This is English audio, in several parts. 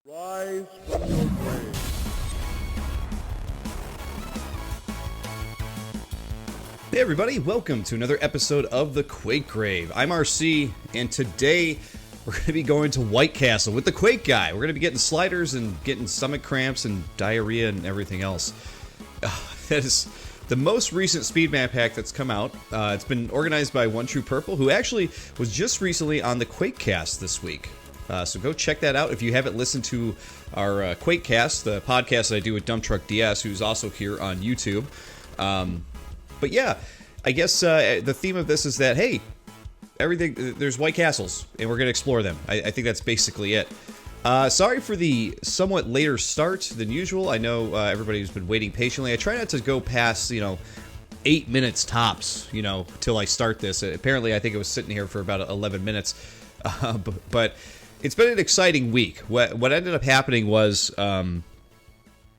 Rise from your grave. Hey everybody, welcome to another episode of the Quakeguy. I'm RC, and today we're going to be going to White Castle with the Quakeguy. We're going to be getting sliders and getting stomach cramps and diarrhea and everything else. That is the most recent speed map pack that's come out. It's been organized by One True Purple, who actually was just recently on the Quakecast this week. So go check that out if you haven't listened to our Quakecast, the podcast that I do with Dump Truck DS, who's also here on YouTube. But yeah, I guess the theme of this is that, hey, there's White Castles, and we're going to explore them. I think that's basically it. Sorry for the somewhat later start than usual. I know everybody's been waiting patiently. I try not to go past, 8 minutes tops, till I start this. Apparently, I think it was sitting here for about 11 minutes. But it's been an exciting week. What ended up happening was,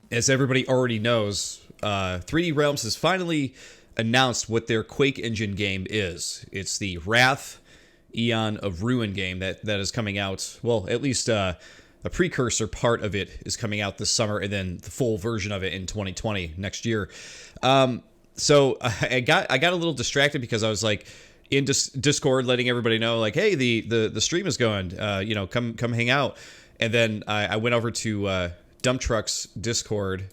as everybody already knows, 3D Realms has finally announced what their Quake engine game is. It's the Wrath Eon of Ruin game that is coming out. Well, at least a precursor part of it is coming out this summer, and then the full version of it in 2020 next year. So I got a little distracted because I was like in Discord letting everybody know, like, hey, the stream is going. Come hang out. And then I went over to Dump Truck's Discord.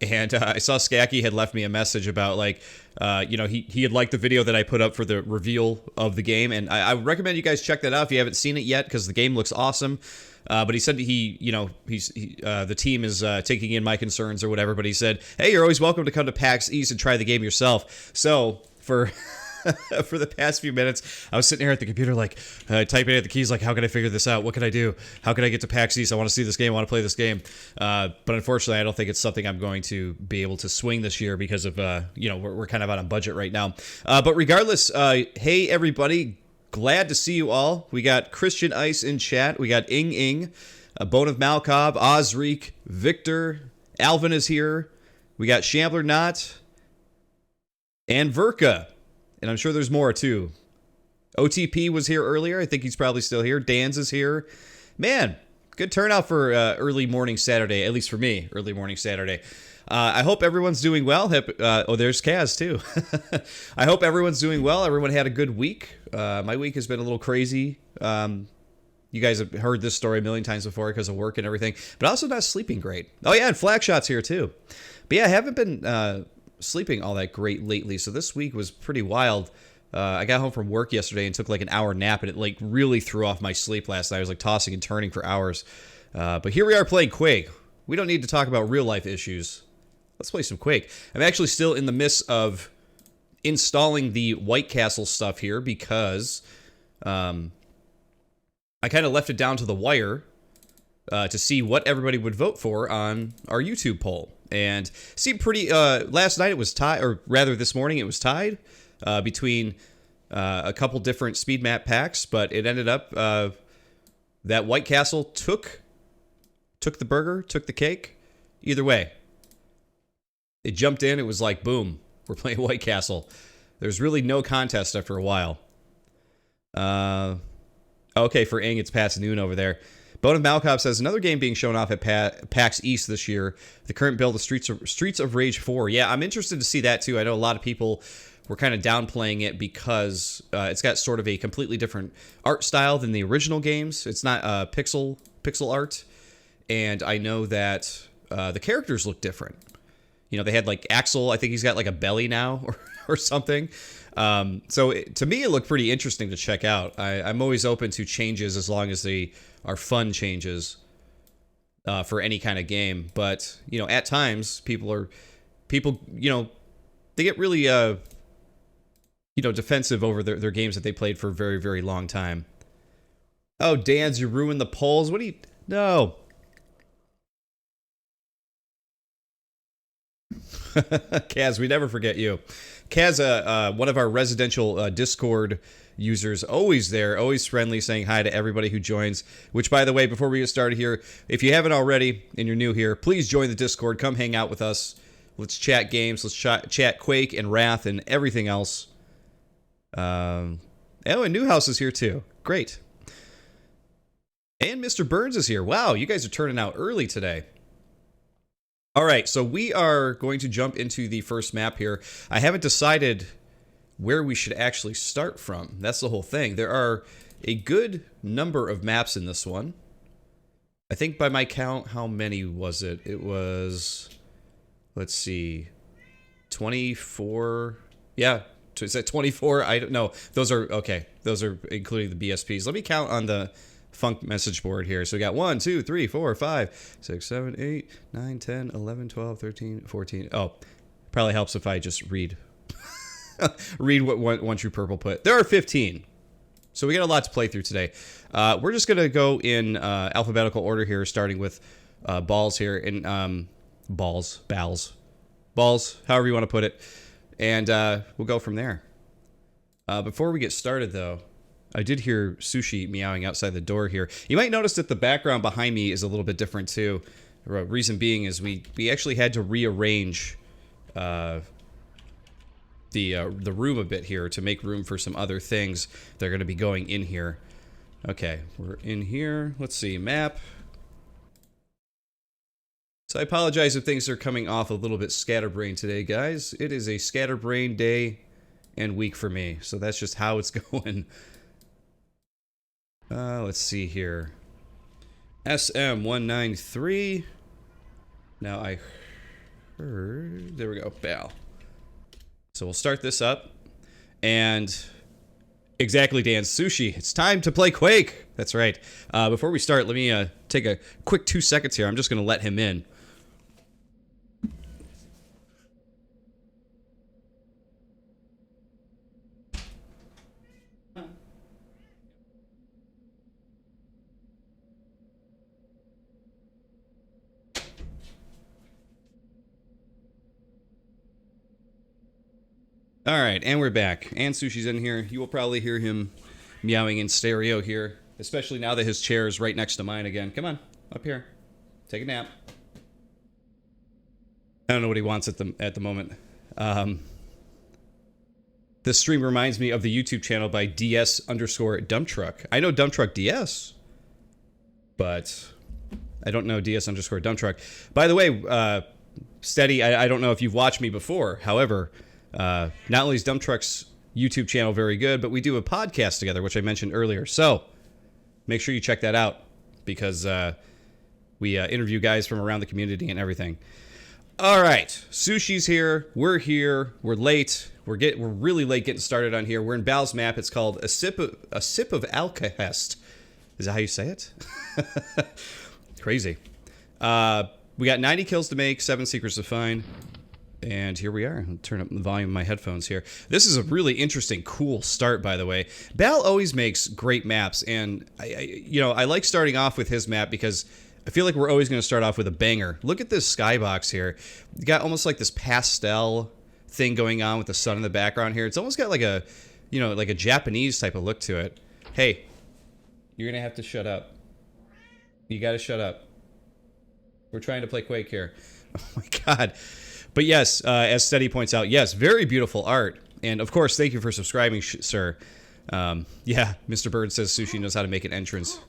And I saw Skacky had left me a message about, like, he had liked the video that I put up for the reveal of the game. And I would recommend you guys check that out if you haven't seen it yet, because the game looks awesome. But he said the team is taking in my concerns or whatever. But he said, hey, you're always welcome to come to PAX East and try the game yourself. So for for the past few minutes, I was sitting here at the computer, like, typing at the keys, like, how can I figure this out? What can I do? How can I get to PAX East? I want to see this game. I want to play this game. But unfortunately, I don't think it's something I'm going to be able to swing this year because of, we're kind of on a budget right now. But regardless, hey, everybody. Glad to see you all. We got Christian Ice in chat. We got Aang, Bone of Malcob, Ozreek, Victor, Alvin is here. We got Shambler Knot, and Verka. And I'm sure there's more, too. OTP was here earlier. I think he's probably still here. Dan's is here. Man, good turnout for early morning Saturday, at least for me, early morning Saturday. I hope everyone's doing well. There's Kaz, too. I hope everyone's doing well. Everyone had a good week. My week has been a little crazy. You guys have heard this story a million times before because of work and everything. But also not sleeping great. Oh, yeah, and Flakshot's here, too. But yeah, I haven't been sleeping all that great lately, so this week was pretty wild. I got home from work yesterday and took like an hour nap, and it like really threw off my sleep last night. I was like tossing and turning for hours. But here we are playing Quake. We don't need to talk about real life issues. Let's play some Quake. I'm actually still in the midst of installing the White Castle stuff here because I kind of left it down to the wire to see what everybody would vote for on our YouTube poll. And seemed pretty, last night it was tied, or rather this morning it was tied between a couple different speed map packs, but it ended up that White Castle took the burger, took the cake. Either way, it jumped in, it was like, boom, we're playing White Castle. There's really no contest after a while. Okay, for Aang, it's past noon over there. Bone of Malcob says, another game being shown off at PAX East this year. The current build of Streets of Rage 4. Yeah, I'm interested to see that too. I know a lot of people were kind of downplaying it because it's got sort of a completely different art style than the original games. It's not pixel art. And I know that the characters look different. They had like Axel, I think he's got like a belly now or something. So to me, it looked pretty interesting to check out. I'm always open to changes as long as they are fun changes for any kind of game. But, at times people, they get really, defensive over their games that they played for a very, very long time. Oh, Dan's, you ruined the polls. What do you... No. Kaz, we never forget you. Kaz, one of our residential Discord users, always there, always friendly, saying hi to everybody who joins. Which, by the way, before we get started here, if you haven't already and you're new here, please join the Discord. Come hang out with us. Let's chat games. Let's chat Quake and Wrath and everything else. Oh, and Newhouse is here too. Great. And Mr. Burns is here. Wow, you guys are turning out early today. All right, so we are going to jump into the first map here. I haven't decided where we should actually start from. That's the whole thing. There are a good number of maps in this one. I think by my count, how many was it? It was, let's see, 24. Yeah, is that 24? I don't know. Those are, okay, those are including the BSPs. Let me count on the Funk message board here. So we got 1, 2, 3, 4, 5, 6, 7, 8, 9, 10, 11, 12, 13, 14. Oh, probably helps if I just read. Read what One True Purple put. There are 15. So we got a lot to play through today. We're just going to go in alphabetical order here, starting with Balls here. And Bowels, however you want to put it. And we'll go from there. Before we get started, though, I did hear Sushi meowing outside the door here. You might notice that the background behind me is a little bit different, too. The reason being is we actually had to rearrange the room a bit here to make room for some other things that are going to be going in here. Okay, we're in here. Let's see, map. So I apologize if things are coming off a little bit scatterbrained today, guys. It is a scatterbrained day and week for me, so that's just how it's going. Let's see here. SM193. Now I heard... There we go, Bow. So we'll start this up, and exactly, Dan, Sushi, it's time to play Quake. That's right. Before we start, let me take a quick 2 seconds here. I'm just going to let him in. All right, and we're back. And Sushi's in here. You will probably hear him meowing in stereo here, especially now that his chair is right next to mine again. Come on, up here. Take a nap. I don't know what he wants at the moment. This stream reminds me of the YouTube channel by DS_dumptruck. I know Dumptruck DS, but I don't know DS_dumptruck. By the way, Steady, I don't know if you've watched me before. However, not only is Dumptruck's YouTube channel very good, but we do a podcast together, which I mentioned earlier. So make sure you check that out, because we interview guys from around the community and everything. All right, Sushi's here. We're here. We're late. We're really late getting started on here. We're in Bowels map. It's called a sip of Alkahest. Is that how you say it? Crazy. We got 90 kills to make, 7 secrets to find. And here we are. I'll turn up the volume of my headphones here. This is a really interesting, cool start, by the way. Bal always makes great maps, and I like starting off with his map because I feel like we're always going to start off with a banger. Look at this skybox here. You got almost like this pastel thing going on with the sun in the background here. It's almost got like a, like a Japanese type of look to it. Hey, you're going to have to shut up. You got to shut up. We're trying to play Quake here. Oh my God. But yes, as Steady points out, yes, very beautiful art. And of course, thank you for subscribing, sir. Yeah, Mr. Bird says Sushi knows how to make an entrance.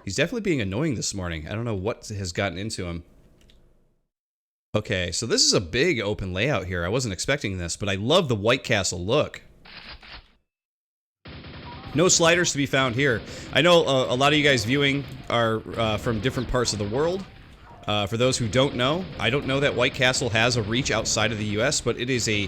He's definitely being annoying this morning. I don't know what has gotten into him. Okay, so this is a big open layout here. I wasn't expecting this, but I love the White Castle look. No sliders to be found here. I know a lot of you guys viewing are from different parts of the world. For those who don't know, I don't know that White Castle has a reach outside of the US, but it is a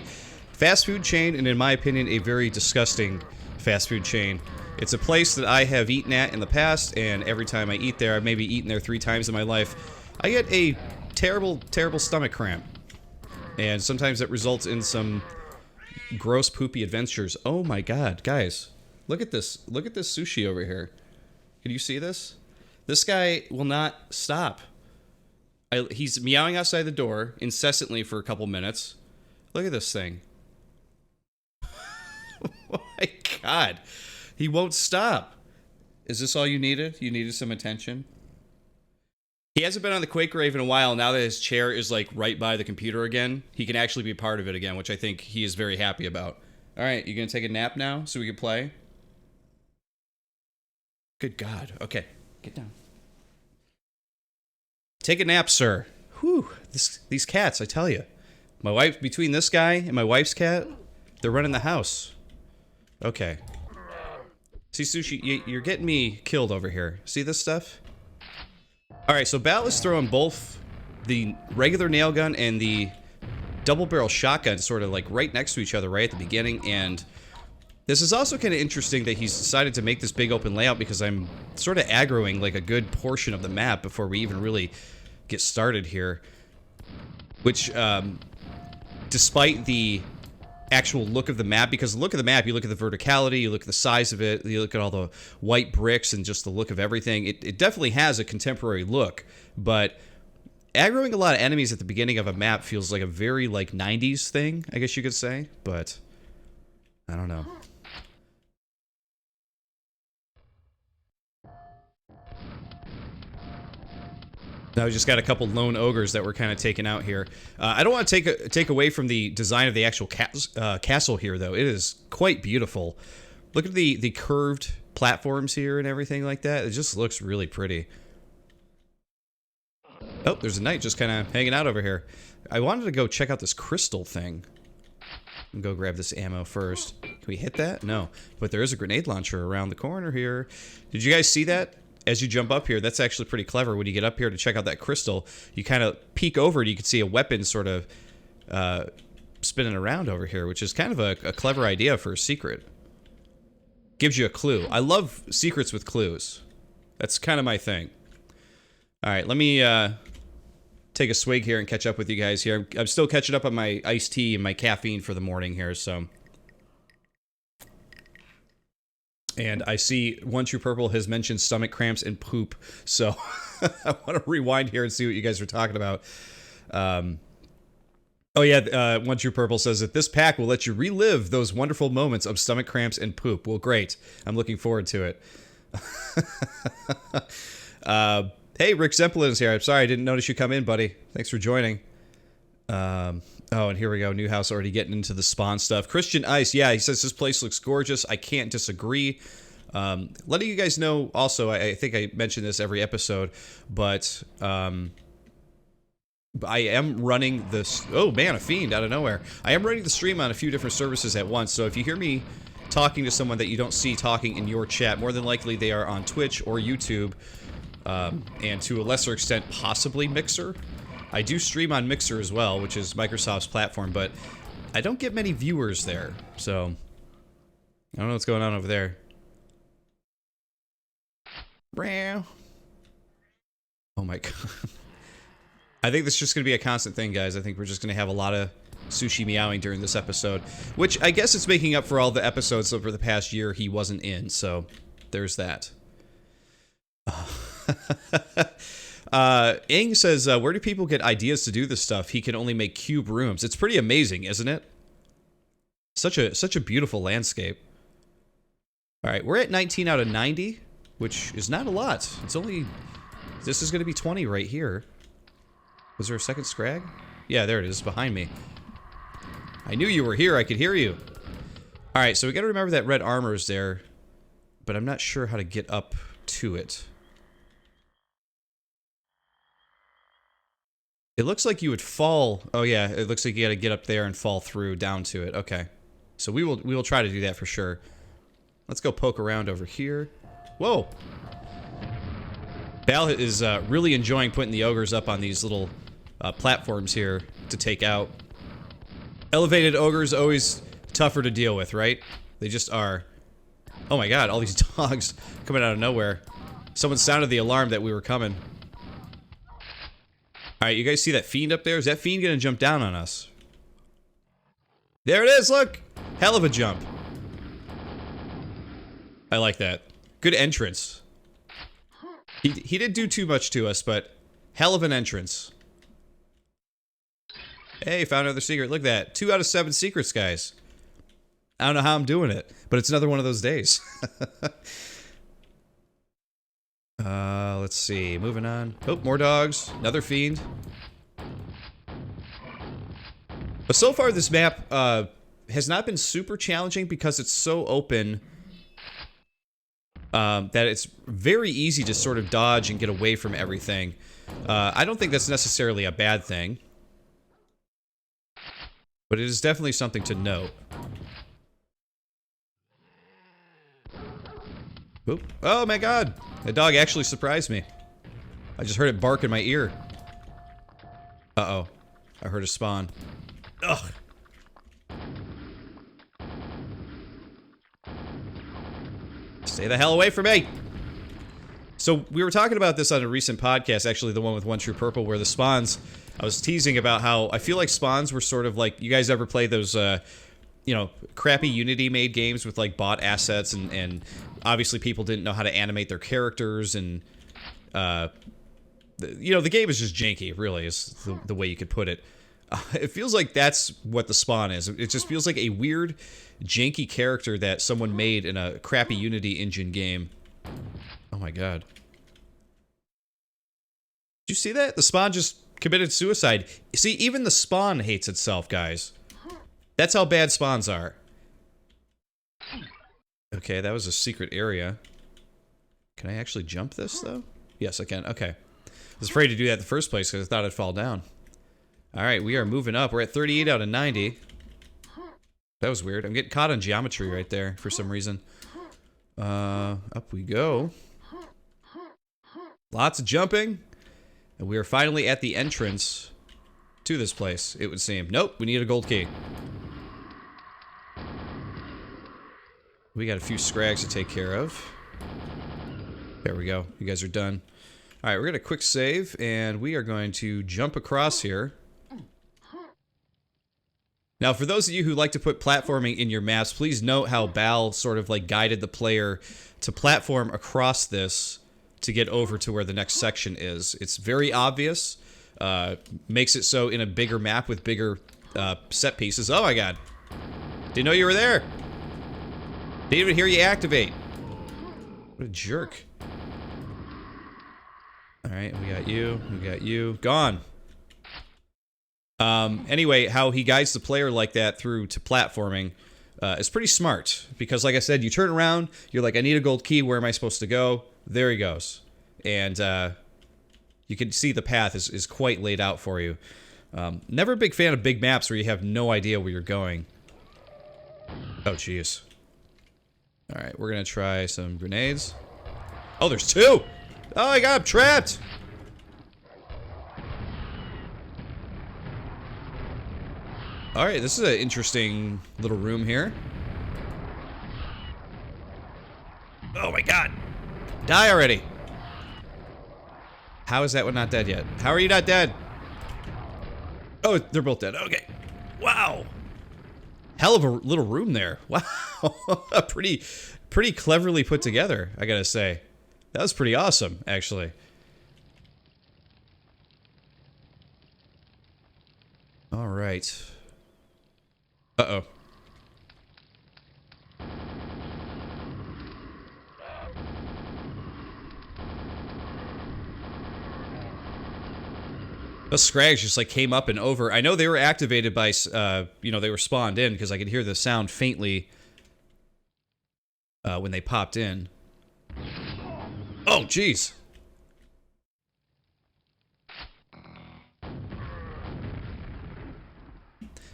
fast food chain, and in my opinion, a very disgusting fast food chain. It's a place that I have eaten at in the past, and every time I eat there, I've maybe eaten there 3 times in my life, I get a terrible, terrible stomach cramp. And sometimes it results in some gross, poopy adventures. Oh my God, guys. Look at this. Look at this Sushi over here. Can you see this? This guy will not stop. He's meowing outside the door incessantly for a couple minutes. Look at this thing. Oh my God. He won't stop. Is this all you needed? You needed some attention? He hasn't been on the Quakeguy in a while. Now that his chair is like right by the computer again, he can actually be part of it again, which I think he is very happy about. All right, you gonna take a nap now so we can play? Good God. Okay. Get down. Take a nap, sir. Whew. These cats, I tell you. My wife, between this guy and my wife's cat, they're running the house. Okay. See, Sushi, you're getting me killed over here. See this stuff? Alright, so Bal is throwing both the regular nail gun and the double barrel shotgun sort of like right next to each other right at the beginning, and this is also kind of interesting that he's decided to make this big open layout because I'm sort of aggroing like a good portion of the map before we even really get started here. Which, despite the actual look of the map, because the look of the map, you look at the verticality, you look at the size of it, you look at all the white bricks and just the look of everything, it definitely has a contemporary look, but aggroing a lot of enemies at the beginning of a map feels like a very, like, 90s thing, I guess you could say, but I don't know. Now we just got a couple lone ogres that we're kind of taking out here. I don't want to take away from the design of the actual castle here, though. It is quite beautiful. Look at the curved platforms here and everything like that. It just looks really pretty. Oh, there's a knight just kind of hanging out over here. I wanted to go check out this crystal thing. And go grab this ammo first. Can we hit that? No. But there is a grenade launcher around the corner here. Did you guys see that? As you jump up here, that's actually pretty clever. When you get up here to check out that crystal, you kind of peek over and you can see a weapon sort of spinning around over here, which is kind of a clever idea for a secret. Gives you a clue. I love secrets with clues. That's kind of my thing. Alright, let me take a swig here and catch up with you guys here. I'm still catching up on my iced tea and my caffeine for the morning here, so... And I see One True Purple has mentioned stomach cramps and poop, so I want to rewind here and see what you guys are talking about. Oh yeah, One True Purple says that this pack will let you relive those wonderful moments of stomach cramps and poop. Well, great. I'm looking forward to it. Hey, Rick Zemplin is here. I'm sorry I didn't notice you come in, buddy. Thanks for joining. Oh, and here we go. Newhouse already getting into the spawn stuff. Christian Ice, yeah, he says this place looks gorgeous. I can't disagree. Letting you guys know also, I think I mentioned this every episode, but I am running this... Oh, man, a fiend out of nowhere. I am running the stream on a few different services at once, so if you hear me talking to someone that you don't see talking in your chat, more than likely they are on Twitch or YouTube, and to a lesser extent, possibly Mixer. I do stream on Mixer as well, which is Microsoft's platform, but I don't get many viewers there, so I don't know what's going on over there. Oh my god. I think this is just going to be a constant thing, guys. I think we're just going to have a lot of Sushi meowing during this episode, which I guess it's making up for all the episodes over the past year he wasn't in, so there's that. Aang says, where do people get ideas to do this stuff? He can only make cube rooms. It's pretty amazing, isn't it? Such a beautiful landscape. Alright, we're at 19 out of 90, which is not a lot. It's only... This is going to be 20 right here. Was there a second scrag? Yeah, there it is, behind me. I knew you were here, I could hear you. Alright, so we gotta remember that red armor is there, but I'm not sure how to get up to it. It looks like you would fall... Oh yeah, it looks like you gotta get up there and fall through down to it. Okay. So we will try to do that for sure. Let's go poke around over here. Whoa! Bal is really enjoying putting the ogres up on these little platforms here to take out. Elevated ogres always tougher to deal with, right? They just are. Oh my god, all these dogs coming out of nowhere. Someone sounded the alarm that we were coming. Alright, you guys see that fiend up there? Is that fiend gonna jump down on us? There it is, look! Hell of a jump. I like that. Good entrance. He didn't do too much to us, but hell of an entrance. Hey, found another secret. Look at that. 2 out of 7 secrets, guys. I don't know how I'm doing it, but it's another one of those days. Let's see. Moving on. Oh, more dogs. Another fiend. But so far, this map has not been super challenging because it's so open. that it's very easy to sort of dodge and get away from everything. I don't think that's necessarily a bad thing, but it is definitely something to note. Oop. Oh my god! That dog actually surprised me. I just heard it bark in my ear. Uh-oh. I heard a spawn. Ugh! Stay the hell away from me! So, we were talking about this on a recent podcast, actually the one with One True Purple, where the spawns, I was teasing about how I feel like spawns were sort of like, you guys ever play those, you know, crappy Unity-made games with, like, bot assets, and obviously people didn't know how to animate their characters, and, you know, the game is just janky, really, is the way you could put it. It feels like that's what the spawn is. It just feels like a weird, janky character that someone made in a crappy Unity engine game. Oh my god. Did you see that? The spawn just committed suicide. See, even the spawn hates itself, guys. That's how bad spawns are. Okay, that was a secret area. Can I actually jump this, though? Yes, I can. Okay. I was afraid to do that in the first place because I thought I'd fall down. Alright, we are moving up. We're at 38 out of 90. That was weird. I'm getting caught on geometry right there for some reason. Up we go. Lots of jumping. And we are finally at the entrance to this place, it would seem. Nope, we need a gold key. We got a few scrags to take care of. There we go. You guys are done. Alright, we're going to quick save, and we are going to jump across here. Now, for those of you who like to put platforming in your maps, please note how Bal sort of like guided the player to platform across this to get over to where the next section is. It's very obvious. Makes it so in a bigger map with bigger set pieces. Oh my god. Didn't know you were there. Didn't even hear you activate. What a jerk. Alright, we got you. We got you. Gone. Anyway, how he guides the player like that through to platforming is pretty smart. Because like I said, you turn around, you're like, I need a gold key, where am I supposed to go? There he goes. And you can see the path is quite laid out for you. Never a big fan of big maps where you have no idea where you're going. Oh, jeez. Alright, we're gonna try some grenades. Oh, there's two! Oh my god, I'm trapped! Alright, this is an interesting little room here. Oh my god! Die already! How is that one not dead yet? How are you not dead? Oh, they're both dead. Okay. Wow! Hell of a little room there. Wow. Pretty cleverly put together, I gotta say. That was pretty awesome, actually. Alright. Uh-oh. Those scrags just like came up and over. I know they were activated by, you know, they were spawned in because I could hear the sound faintly when they popped in. Oh, jeez.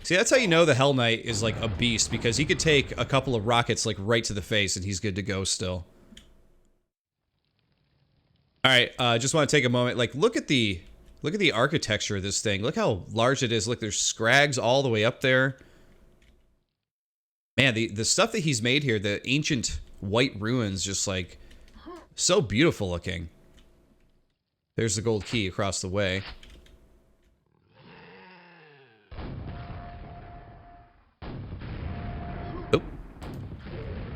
See, that's how you know the Hell Knight is like a beast, because he could take a couple of rockets like right to the face and he's good to go still. Alright, just want to take a moment. Like, look at the architecture of this thing. Look how large it is. Look, there's scrags all the way up there. Man, the stuff that he's made here, the ancient white ruins, just like so beautiful looking. There's the gold key across the way. Oop.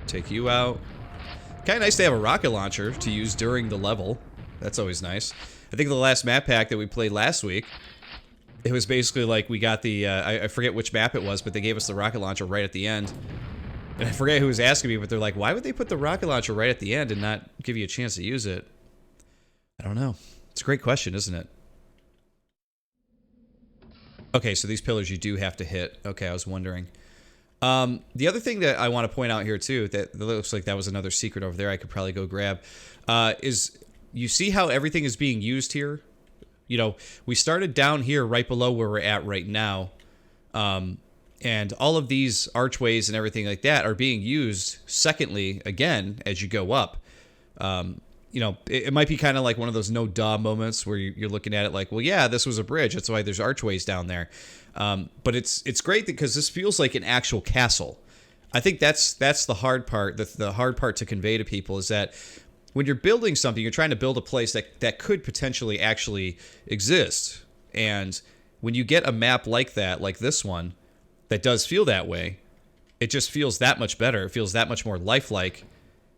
Take you out. Kind of nice to have a rocket launcher to use during the level. That's always nice. I think the last map pack that we played last week, it was basically like we got the, I forget which map it was, but they gave us the rocket launcher right at the end. And I forget who was asking me, but they're like, why would they put the rocket launcher right at the end and not give you a chance to use it? I don't know. It's a great question, isn't it? Okay, so these pillars you do have to hit. Okay, I was wondering. The other thing that I want to point out here too, that looks like that was another secret over there I could probably go grab, is you see how everything is being used here? You know, we started down here right below where we're at right now. And all of these archways and everything like that are being used, secondly, again, as you go up. You know, it might be kind of like one of those no-duh moments where you're looking at it like, well, yeah, this was a bridge. That's why there's archways down there. But it's great because this feels like an actual castle. I think that's the hard part. The hard part to convey to people is that when you're building something, you're trying to build a place that could potentially actually exist. And when you get a map like that, like this one, that does feel that way, it just feels that much better. It feels that much more lifelike.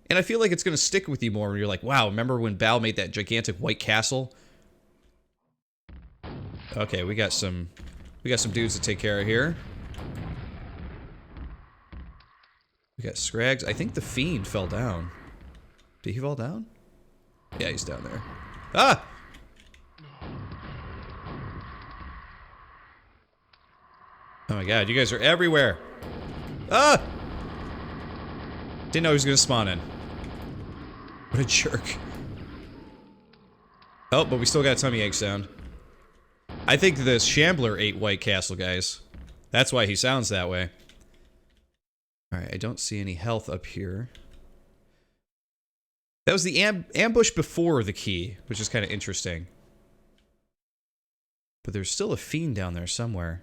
And I feel like it's going to stick with you more when you're like, wow, remember when Bao made that gigantic white castle? Okay, we got some dudes to take care of here. We got Scrags. I think the Fiend fell down. Did he fall down? Yeah, he's down there. Ah! Oh my god, you guys are everywhere. Ah! Didn't know he was going to spawn in. What a jerk. Oh, but we still got a tummy ache sound. I think the Shambler ate White Castle, guys. That's why he sounds that way. Alright, I don't see any health up here. That was the ambush before the key, which is kind of interesting. But there's still a Fiend down there somewhere.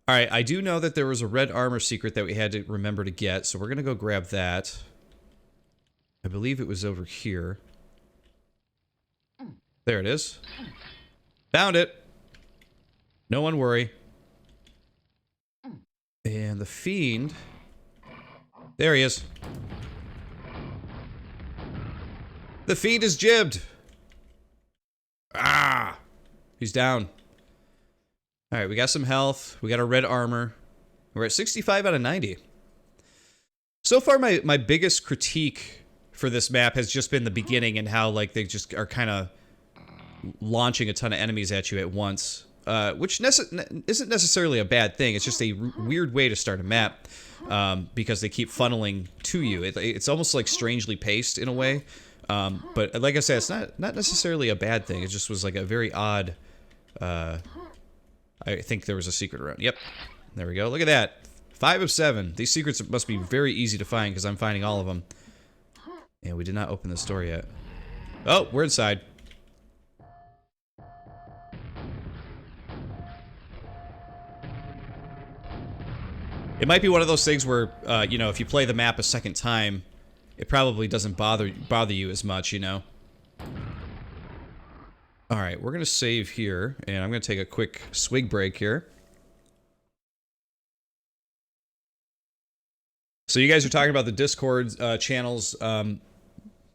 Alright, I do know that there was a red armor secret that we had to remember to get, so we're going to go grab that. I believe it was over here. There it is. Found it! No one worry. And the Fiend... There he is. The Fiend is jibbed! Ah! He's down. Alright, we got some health. We got our red armor. We're at 65 out of 90. So far, my biggest critique for this map has just been the beginning and how, like, they just are kind of launching a ton of enemies at you at once. Which isn't necessarily a bad thing. It's just a weird way to start a map. Because they keep funneling to you. It's almost like strangely paced in a way. But like I said, it's not necessarily a bad thing. It just was like a very odd... I think there was a secret around. Yep. There we go. Look at that. 5 of 7. These secrets must be very easy to find because I'm finding all of them. And we did not open this door yet. Oh, we're inside. It might be one of those things where, you know, if you play the map a second time, it probably doesn't bother you as much, you know? Alright, we're going to save here, and I'm going to take a quick swig break here. So you guys are talking about the Discord channels.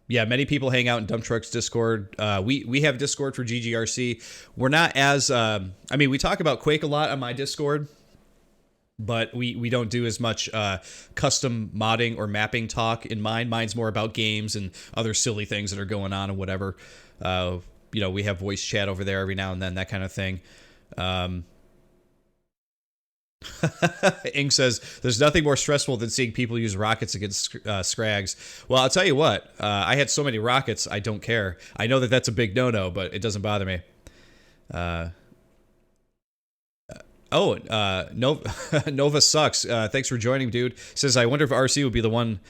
Yeah, many people hang out in Dump Truck's Discord. We have Discord for GGRC. We're not as... I mean, we talk about Quake a lot on my Discord, but we don't do as much custom modding or mapping talk in mine. Mine's more about games and other silly things that are going on and whatever. You know, we have voice chat over there every now and then, that kind of thing. Aang says, there's nothing more stressful than seeing people use rockets against Scrags. Well, I'll tell you what. I had so many rockets, I don't care. I know that that's a big no-no, but it doesn't bother me. Nova sucks. Thanks for joining, dude. Says, I wonder if RC would be the one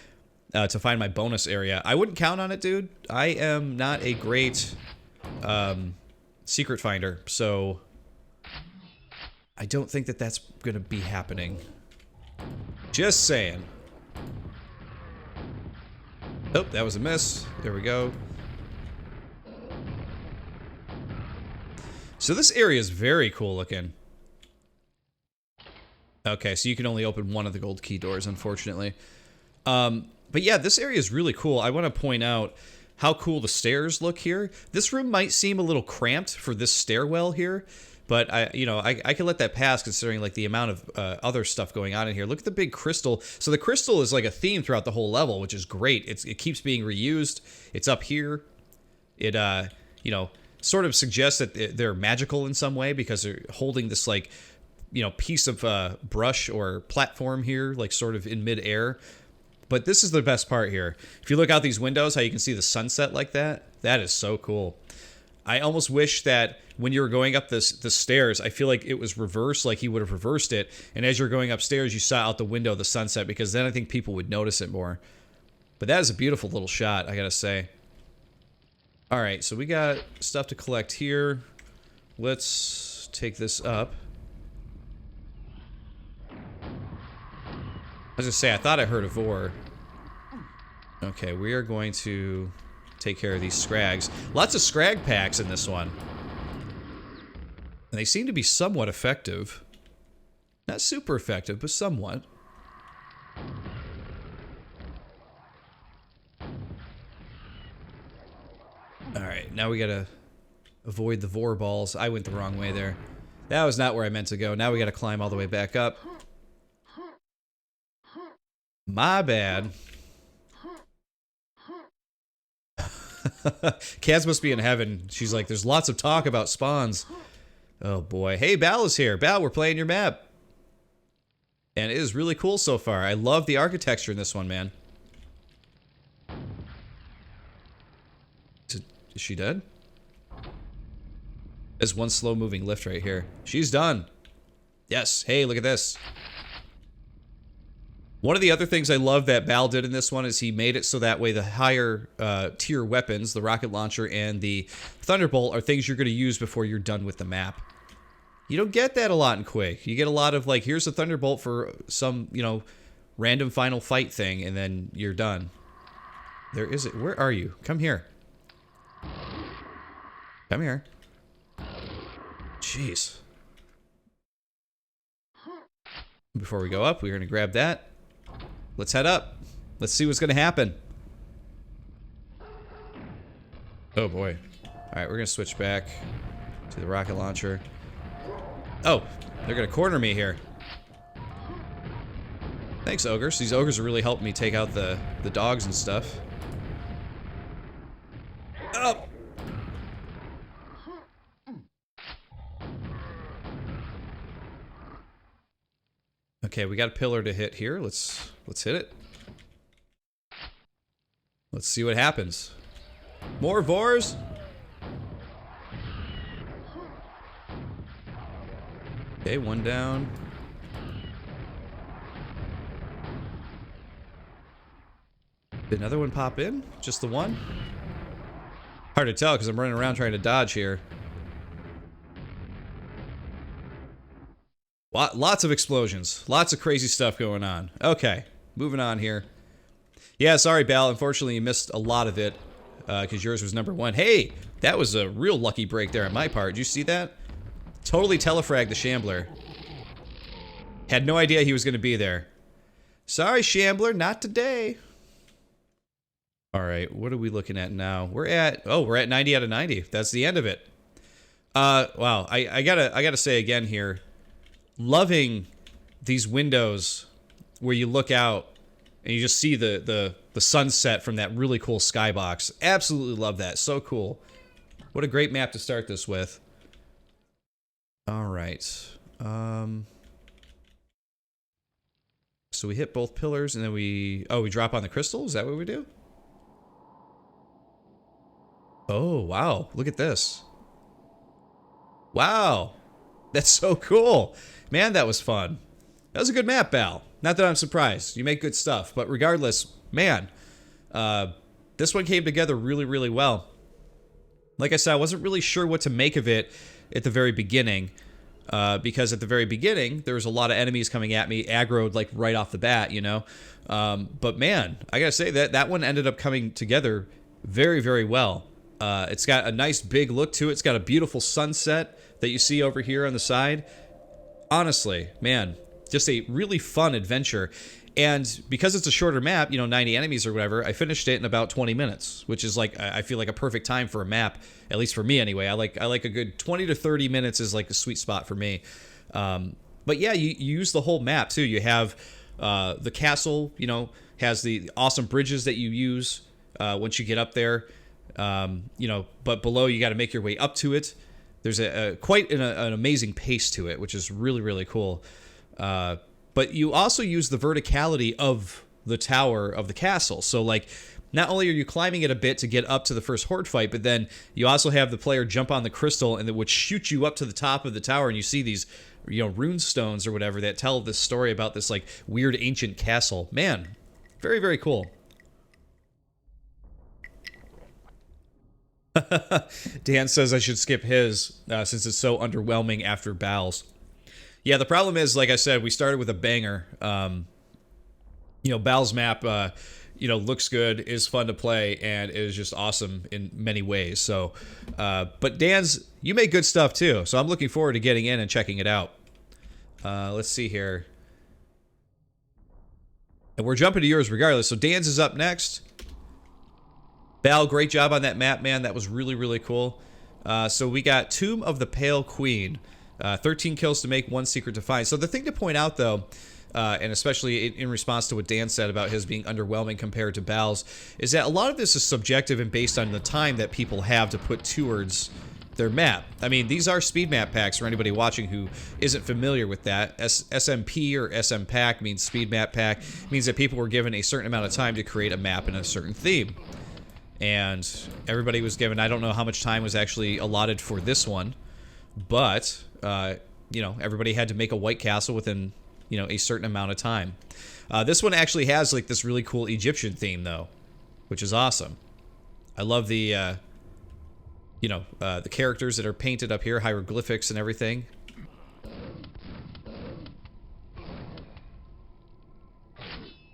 to find my bonus area. I wouldn't count on it, dude. I am not a great secret finder, so I don't think that that's gonna be happening. Just saying. Oh, that was a miss. There we go. So this area is very cool looking. Okay, so you can only open one of the gold key doors, unfortunately. But yeah, this area is really cool. I want to point out how cool the stairs look here. This room might seem a little cramped for this stairwell here, but I can let that pass considering like the amount of other stuff going on in here. Look at the big crystal. So the crystal is like a theme throughout the whole level, which is great. It keeps being reused. It's up here. It sort of suggests that they're magical in some way because they're holding this like piece of brush or platform here, like sort of in midair. But this is the best part here. If you look out these windows, how you can see the sunset like that, that is so cool. I almost wish that when you were going up the stairs, I feel like it was reversed, like he would have reversed it. And as you're going upstairs, you saw out the window the sunset, because then I think people would notice it more. But that is a beautiful little shot, I gotta say. All right, so we got stuff to collect here. Let's take this up. I was gonna say, I thought I heard a vor. Okay, we are going to take care of these scrags. Lots of scrag packs in this one. And they seem to be somewhat effective. Not super effective, but somewhat. Alright, now we gotta avoid the vor balls. I went the wrong way there. That was not where I meant to go. Now we gotta climb all the way back up. My bad. Kaz must be in heaven. She's like, there's lots of talk about spawns. Oh boy. Hey, Bowels is here. Bow, we're playing your map. And it is really cool so far. I love the architecture in this one, man. Is she dead? There's one slow-moving lift right here. She's done. Yes. Hey, look at this. One of the other things I love that Bal did in this one is he made it so that way the higher tier weapons, the rocket launcher and the thunderbolt, are things you're going to use before you're done with the map. You don't get that a lot in Quake. You get a lot of like, here's a thunderbolt for some, random final fight thing, and then you're done. There is it. Where are you? Come here. Come here. Jeez. Before we go up, we're going to grab that. Let's head up. Let's see what's going to happen. Oh boy. Alright, we're going to switch back to the rocket launcher. Oh, they're going to corner me here. Thanks, ogres. These ogres are really helping me take out the dogs and stuff. Oh! Okay, we got a pillar to hit here. Let's hit it. Let's see what happens. More vors. Okay, one down. Did another one pop in? Just the one? Hard to tell because I'm running around trying to dodge here. Lots of explosions. Lots of crazy stuff going on. Okay, moving on here. Yeah, sorry, Bal. Unfortunately, you missed a lot of it because yours was number one. Hey, that was a real lucky break there on my part. Did you see that? Totally telefragged the Shambler. Had no idea he was going to be there. Sorry, Shambler, not today. All right, what are we looking at now? We're at 90 out of 90. That's the end of it. Wow, I gotta say again here. Loving these windows where you look out and you just see the sunset from that really cool skybox. Absolutely love that. So cool. What a great map to start this with. All right. So we hit both pillars and then we drop on the crystal? Is that what we do? Oh, wow. Look at this. Wow. That's so cool. Man, that was fun. That was a good map, Bal. Not that I'm surprised. You make good stuff. But regardless, man, this one came together really, really well. Like I said, I wasn't really sure what to make of it at the very beginning. Because at the very beginning, there was a lot of enemies coming at me, aggroed like right off the bat, But man, I gotta say that one ended up coming together very, very well. It's got a nice big look to it. It's got a beautiful sunset that you see over here on the side. Honestly, man, just a really fun adventure. And because it's a shorter map, 90 enemies or whatever, I finished it in about 20 minutes, which is like, I feel like a perfect time for a map, at least for me anyway. I like a good 20 to 30 minutes is like a sweet spot for me. But yeah, you use the whole map too. You have the castle, has the awesome bridges that you use once you get up there. But below you got to make your way up to it. there's a quite an amazing pace to it, which is really, really cool. But you also use the verticality of the tower of the castle. So, like, not only are you climbing it a bit to get up to the first horde fight, but then you also have the player jump on the crystal and it would shoot you up to the top of the tower, and you see these, you know, rune stones or whatever that tell this story about this, like, weird ancient castle. Man, very, very cool. Dan says I should skip his since it's so underwhelming after Bowels. Yeah, the problem is, like I said, we started with a banger. You know, Bowels map, you know, looks good, is fun to play, and is just awesome in many ways. So, but Dan's, you make good stuff too. So I'm looking forward to getting in and checking it out. Let's see here. And we're jumping to yours regardless. So Dan's is up next. Val, great job on that map, man. That was really, really cool. So we got Tomb of the Pale Queen. 13 kills to make, 1 secret to find. So the thing to point out, though, and especially in response to what Dan said about his being underwhelming compared to Bowels, is that a lot of this is subjective and based on the time that people have to put towards their map. I mean, these are speed map packs for anybody watching who isn't familiar with that. SMP or SM pack means speed map pack. It means that people were given a certain amount of time to create a map in a certain theme. And everybody was given, I don't know how much time was actually allotted for this one, but, you know, everybody had to make a White Castle within, you know, a certain amount of time. This one actually has, like, this really cool Egyptian theme, though, which is awesome. I love the, you know, the characters that are painted up here, hieroglyphics and everything.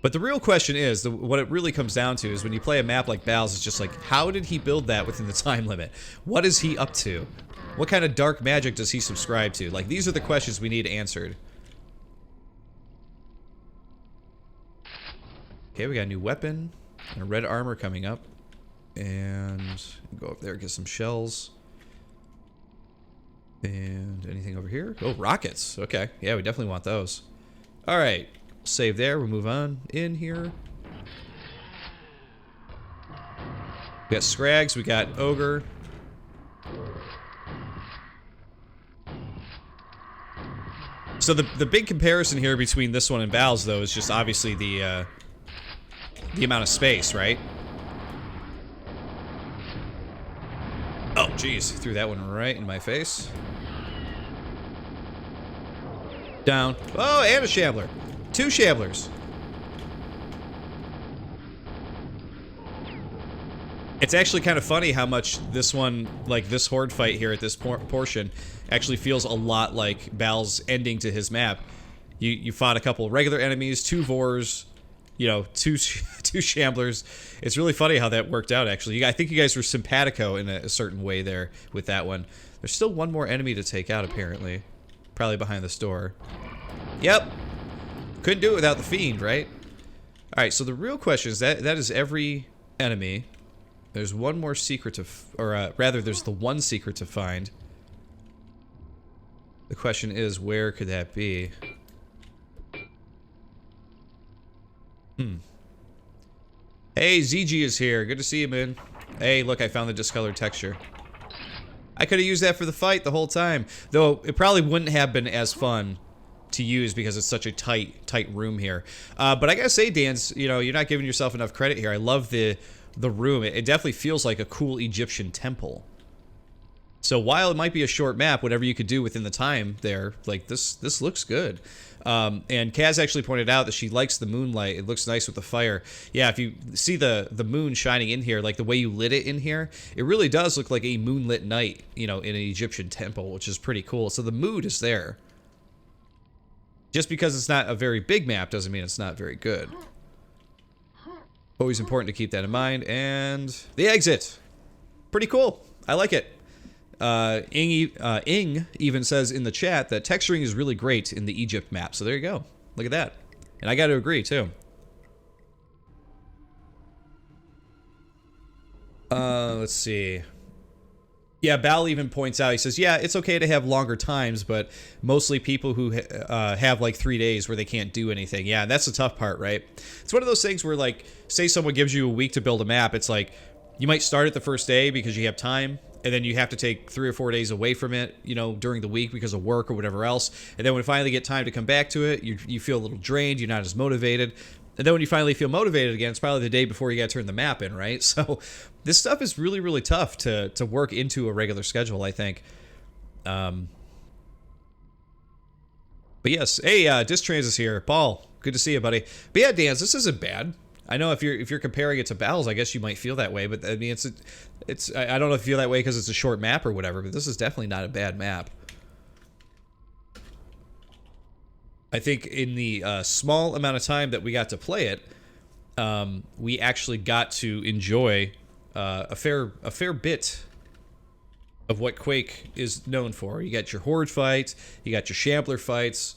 But the real question is, what it really comes down to is when you play a map like Bowels, it's just like, how did he build that within the time limit? What is he up to? What kind of dark magic does he subscribe to? Like, these are the questions we need answered. Okay, we got a new weapon and a red armor coming up. And go up there, get some shells. And anything over here? Oh, rockets. Okay, yeah, we definitely want those. All right. Save there, we'll move on in here. We got Scrags, we got Ogre. So the big comparison here between this one and Bowels, though, is just obviously the amount of space, right? Oh, jeez, threw that one right in my face. Down. Oh, and a Shambler. 2 Shamblers. It's actually kind of funny how much this one, like this horde fight here at this portion, actually feels a lot like Bowels' ending to his map. You fought a couple of regular enemies, 2 Vors, you know, two Shamblers. It's really funny how that worked out, actually. I think you guys were simpatico in a certain way there with that one. There's still one more enemy to take out, apparently. Probably behind this door. Yep. Couldn't do it without the Fiend, right? Alright, so the real question is that is every enemy. There's one more secret to... rather, there's the one secret to find. The question is, where could that be? Hey, ZG is here. Good to see you, man. Hey, look, I found the discolored texture. I could have used that for the fight the whole time. Though, it probably wouldn't have been as fun to use because it's such a tight room here. But I gotta say, Dan, you know, you're not giving yourself enough credit here. I love the room. It definitely feels like a cool Egyptian temple. So while it might be a short map, whatever you could do within the time there, like this looks good. And Kaz actually pointed out that she likes the moonlight. It looks nice with the fire. Yeah, if you see the moon shining in here, like the way you lit it in here, it really does look like a moonlit night, you know, in an Egyptian temple, which is pretty cool. So the mood is there. Just because it's not a very big map doesn't mean it's not very good. Always important to keep that in mind. And the exit. Pretty cool. I like it. Ing even says in the chat that texturing is really great in the Egypt map. So there you go. Look at that. And I got to agree, too. Let's see. Yeah, Bal even points out, he says, yeah, it's okay to have longer times, but mostly people who have like 3 days where they can't do anything. Yeah, that's the tough part, right? It's one of those things where, like, say someone gives you a week to build a map, it's like, you might start it the first day because you have time, and then you have to take 3 or 4 days away from it, you know, during the week because of work or whatever else. And then when you finally get time to come back to it, you feel a little drained, you're not as motivated. And then when you finally feel motivated again, it's probably the day before you got to turn the map in, right? So this stuff is really, really tough to work into a regular schedule, I think. But yes, hey, Distrans is here. Paul, good to see you, buddy. But yeah, Dan, this isn't bad. I know if you're comparing it to Bowels, I guess you might feel that way. But I mean, I don't know if you feel that way because it's a short map or whatever. But this is definitely not a bad map. I think in the small amount of time that we got to play it, we actually got to enjoy a fair bit of what Quake is known for. You got your horde fights, you got your shambler fights,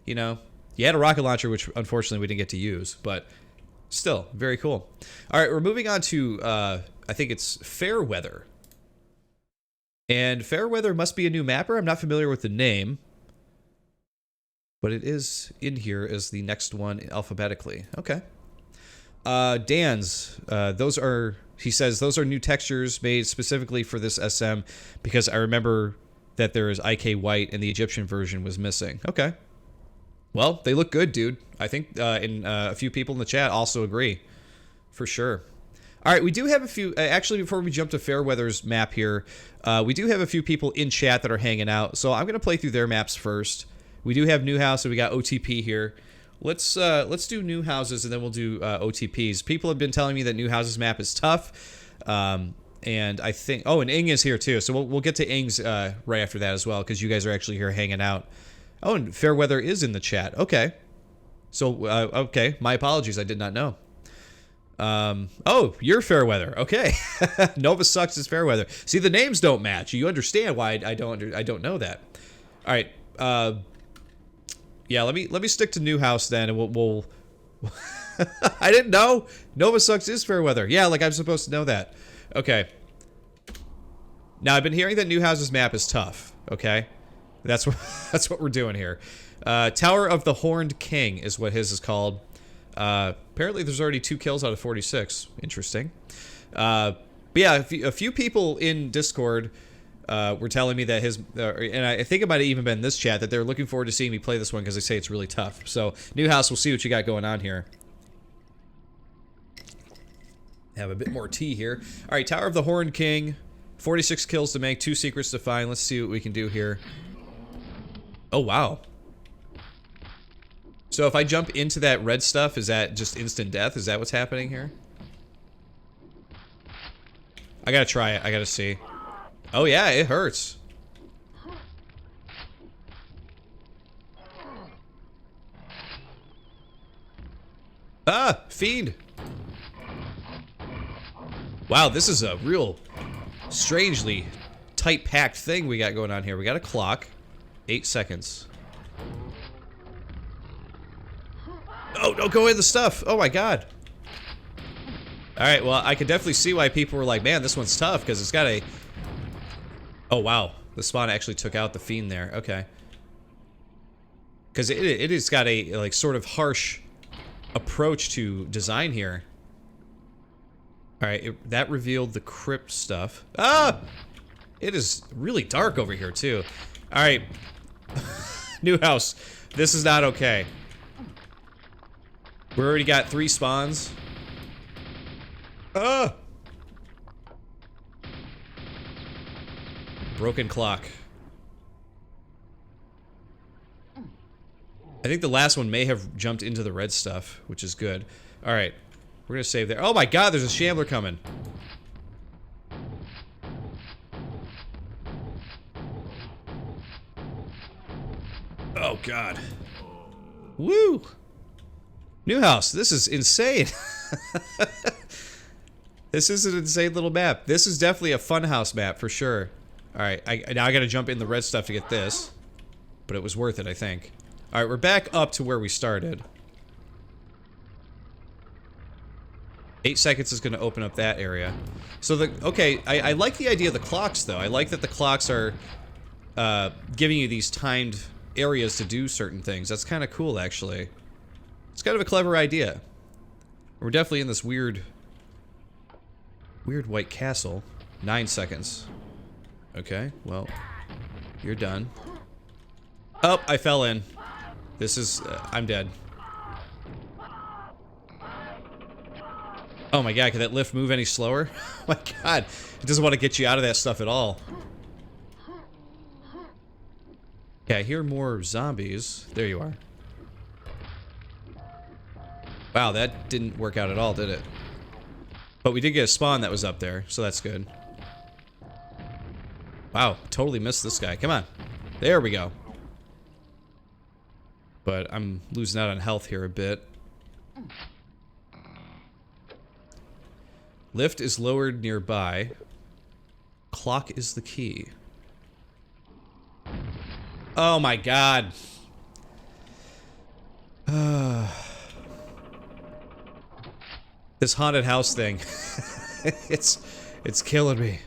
you know. You had a rocket launcher, which unfortunately we didn't get to use, but still, very cool. All right, we're moving on to, I think it's Fairweather. And Fairweather must be a new mapper. I'm not familiar with the name, but it is in here as the next one alphabetically. Okay. Dan's, those are, he says, those are new textures made specifically for this SM because I remember that there is IK White and the Egyptian version was missing. Okay. Well, they look good, dude. I think a few people in the chat also agree. For sure. All right, we do have a few... actually, before we jump to Fairweather's map here, we do have a few people in chat that are hanging out. So I'm going to play through their maps first. We do have Newhouse, and we got OTP here. Let's do Newhouses, and then we'll do OTPs. People have been telling me that Newhouse's map is tough. And I think... Oh, and Aang is here, too. So we'll get to Aang's right after that as well, because you guys are actually here hanging out. Oh, and Fairweather is in the chat. Okay. So, okay. My apologies. I did not know. Oh, you're Fairweather. Okay. Nova Sucks is Fairweather. See, the names don't match. You understand why I don't know that. All right. Yeah, let me stick to Newhouse then, and we'll I didn't know. Nova Sucks is Fairweather. Yeah, like I'm supposed to know that. Okay. Now, I've been hearing that Newhouse's map is tough. Okay. That's what we're doing here. Tower of the Horned King is what his is called. Apparently there's already 2 kills out of 46. Interesting. But yeah, a few people in Discord were telling me that his... and I think it might have even been this chat, that they're looking forward to seeing me play this one because they say it's really tough. So, Newhouse, we'll see what you got going on here. Have a bit more tea here. Alright, Tower of the Horned King. 46 kills to make, 2 secrets to find. Let's see what we can do here. Oh, wow. So if I jump into that red stuff, is that just instant death? Is that what's happening here? I gotta try it. I gotta see. Oh, yeah, it hurts. Ah, Fiend. Wow, this is a real strangely tight-packed thing we got going on here. We got a clock. 8 seconds. Oh, don't go in the stuff. Oh my god. Alright, well, I can definitely see why people were like, man, this one's tough, because it's got a... Oh, wow. The spawn actually took out the Fiend there. Okay. Because it has got a, like, sort of harsh approach to design here. Alright, that revealed the crypt stuff. Ah! It is really dark over here, too. Alright. Newhouse. This is not okay. We already got 3 spawns. Ah! Broken clock. I think the last one may have jumped into the red stuff, which is good. Alright. We're gonna save there. Oh my god, there's a shambler coming. Oh god. Woo! Newhouse, this is insane. This is an insane little map. This is definitely a funhouse map for sure. Alright, now I gotta jump in the red stuff to get this. But it was worth it, I think. Alright, we're back up to where we started. 8 seconds is gonna open up that area. So okay, I like the idea of the clocks though. I like that the clocks are giving you these timed areas to do certain things. That's kind of cool, actually. It's kind of a clever idea. We're definitely in this weird white castle. 9 seconds. Okay, well, you're done. Oh, I fell in. This is... I'm dead. Oh my god, can that lift move any slower? Oh my god, it doesn't want to get you out of that stuff at all. Okay, I hear more zombies. There you are. Wow, that didn't work out at all, did it? But we did get a spawn that was up there, so that's good. Wow, totally missed this guy. Come on. There we go. But I'm losing out on health here a bit. Lift is lowered nearby. Clock is the key. Oh my god. This haunted house thing. it's killing me.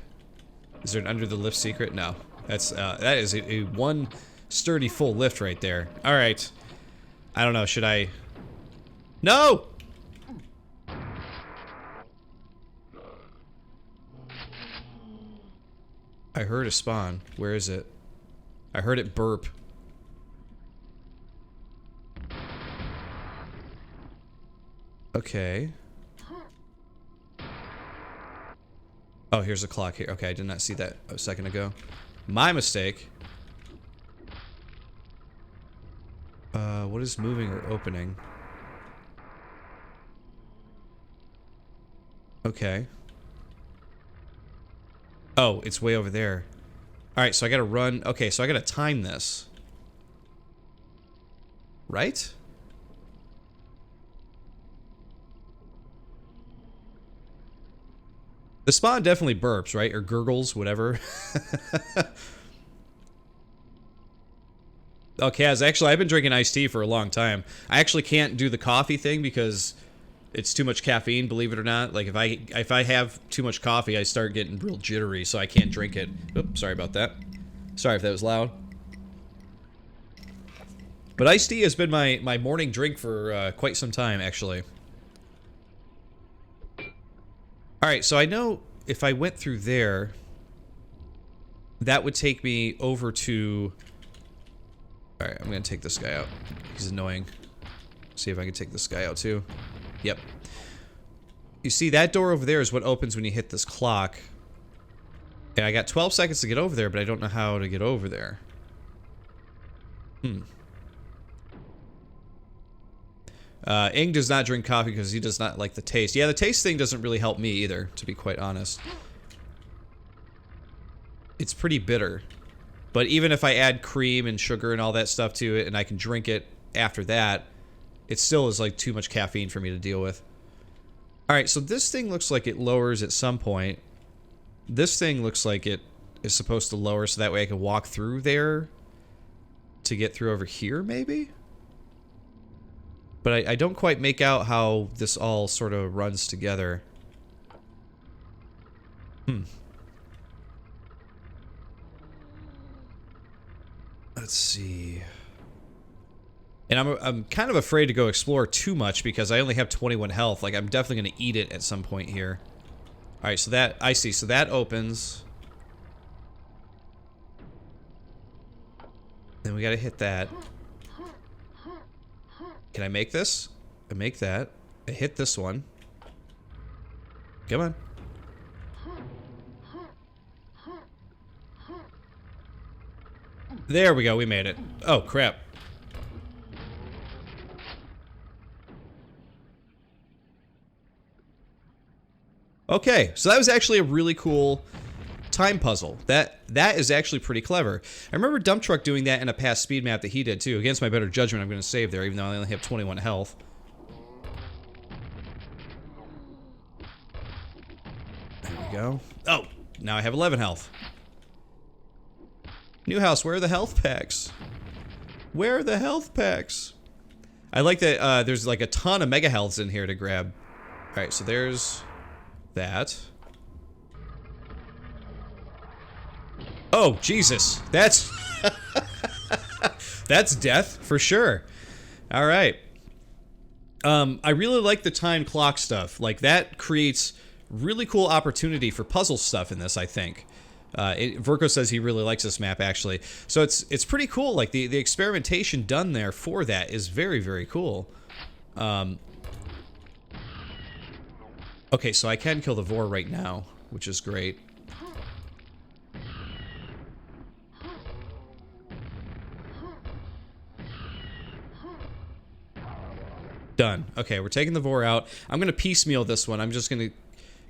Is there an under the lift secret? No. That is a one sturdy full lift right there. Alright. I don't know, should I... No! I heard a spawn. Where is it? I heard it burp. Okay. Oh, here's a clock here. Okay, I did not see that a second ago. My mistake. What is moving or opening? Okay. Oh, it's way over there. Alright, so I gotta run. Okay, so I gotta time this. Right? The spawn definitely burps, right? Or gurgles, whatever. Okay, I've been drinking iced tea for a long time. I actually can't do the coffee thing because it's too much caffeine, believe it or not. Like, if I have too much coffee, I start getting real jittery, so I can't drink it. Oops, sorry about that. Sorry if that was loud. But iced tea has been my morning drink for quite some time, actually. Alright, so I know if I went through there, that would take me over to... Alright, I'm gonna take this guy out. He's annoying. See if I can take this guy out too. Yep. You see, that door over there is what opens when you hit this clock. And I got 12 seconds to get over there, but I don't know how to get over there. Aang does not drink coffee because he does not like the taste. Yeah, the taste thing doesn't really help me either, to be quite honest. It's pretty bitter. But even if I add cream and sugar and all that stuff to it, and I can drink it after that, it still is like too much caffeine for me to deal with. Alright, so this thing looks like it lowers at some point. This thing looks like it is supposed to lower so that way I can walk through there to get through over here, maybe? But I don't quite make out how this all sort of runs together. Let's see. And I'm kind of afraid to go explore too much because I only have 21 health. Like, I'm definitely going to eat it at some point here. Alright, so that... I see. So that opens. Then we got to hit that. Can I make this? I make that. I hit this one. Come on. There we go. We made it. Oh, crap. Okay, so that was actually a really cool time puzzle. That is actually pretty clever. I remember Dump Truck doing that in a past speed map that he did too. Against my better judgment, I'm going to save there, even though I only have 21 health. There we go. Oh, now I have 11 health. Newhouse, where are the health packs? Where are the health packs? I like that there's like a ton of mega healths in here to grab. Alright, so there's that. Oh, Jesus. That's... that's death, for sure. Alright. I really like the time clock stuff. Like, that creates really cool opportunity for puzzle stuff in this, I think. Verko says he really likes this map, actually. So it's pretty cool. Like, the experimentation done there for that is very, very cool. Okay, so I can kill the Vor right now, which is great. Done. Okay, we're taking the Vor out. I'm going to piecemeal this one. I'm just going to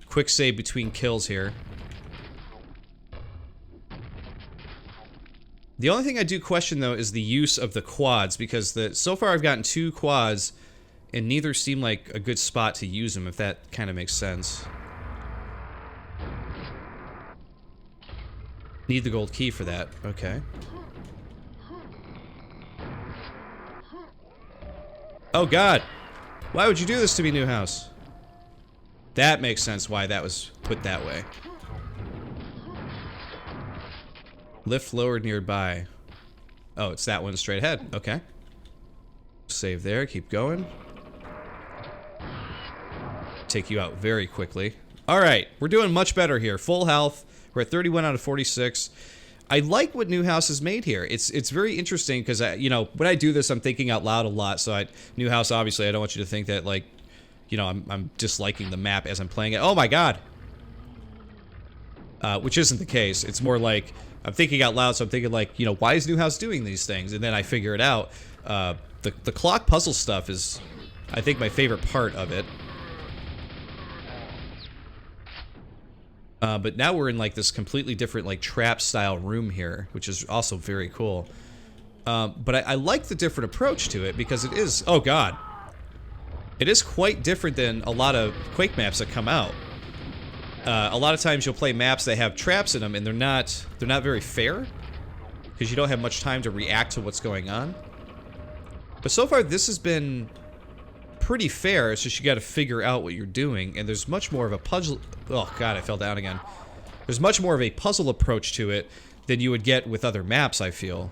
quick save between kills here. The only thing I do question, though, is the use of the quads, because so far I've gotten 2 quads, and neither seem like a good spot to use them, if that kind of makes sense. Need the gold key for that. Okay. Oh, God. Why would you do this to me, Newhouse? That makes sense why that was put that way. Lift lowered nearby. Oh, it's that one straight ahead. Okay. Save there. Keep going. Take you out very quickly. Alright, we're doing much better here. Full health. We're at 31 out of 46. I like what Newhouse has made here. It's very interesting because, you know, when I do this, I'm thinking out loud a lot. So Newhouse, obviously, I don't want you to think that, like, you know, I'm disliking the map as I'm playing it. Oh my God! Which isn't the case. It's more like I'm thinking out loud, so I'm thinking like, you know, why is Newhouse doing these things? And then I figure it out. The clock puzzle stuff is, I think, my favorite part of it. But now we're in like this completely different like trap style room here, which is also very cool. But I like the different approach to it because it is, oh God, it is quite different than a lot of Quake maps that come out. A lot of times you'll play maps that have traps in them and they're not very fair because you don't have much time to react to what's going on. But so far this has been pretty fair. It's just you got to figure out what you're doing, and there's much more of a puzzle. Oh God, I fell down again. There's much more of a puzzle approach to it than you would get with other maps, I feel.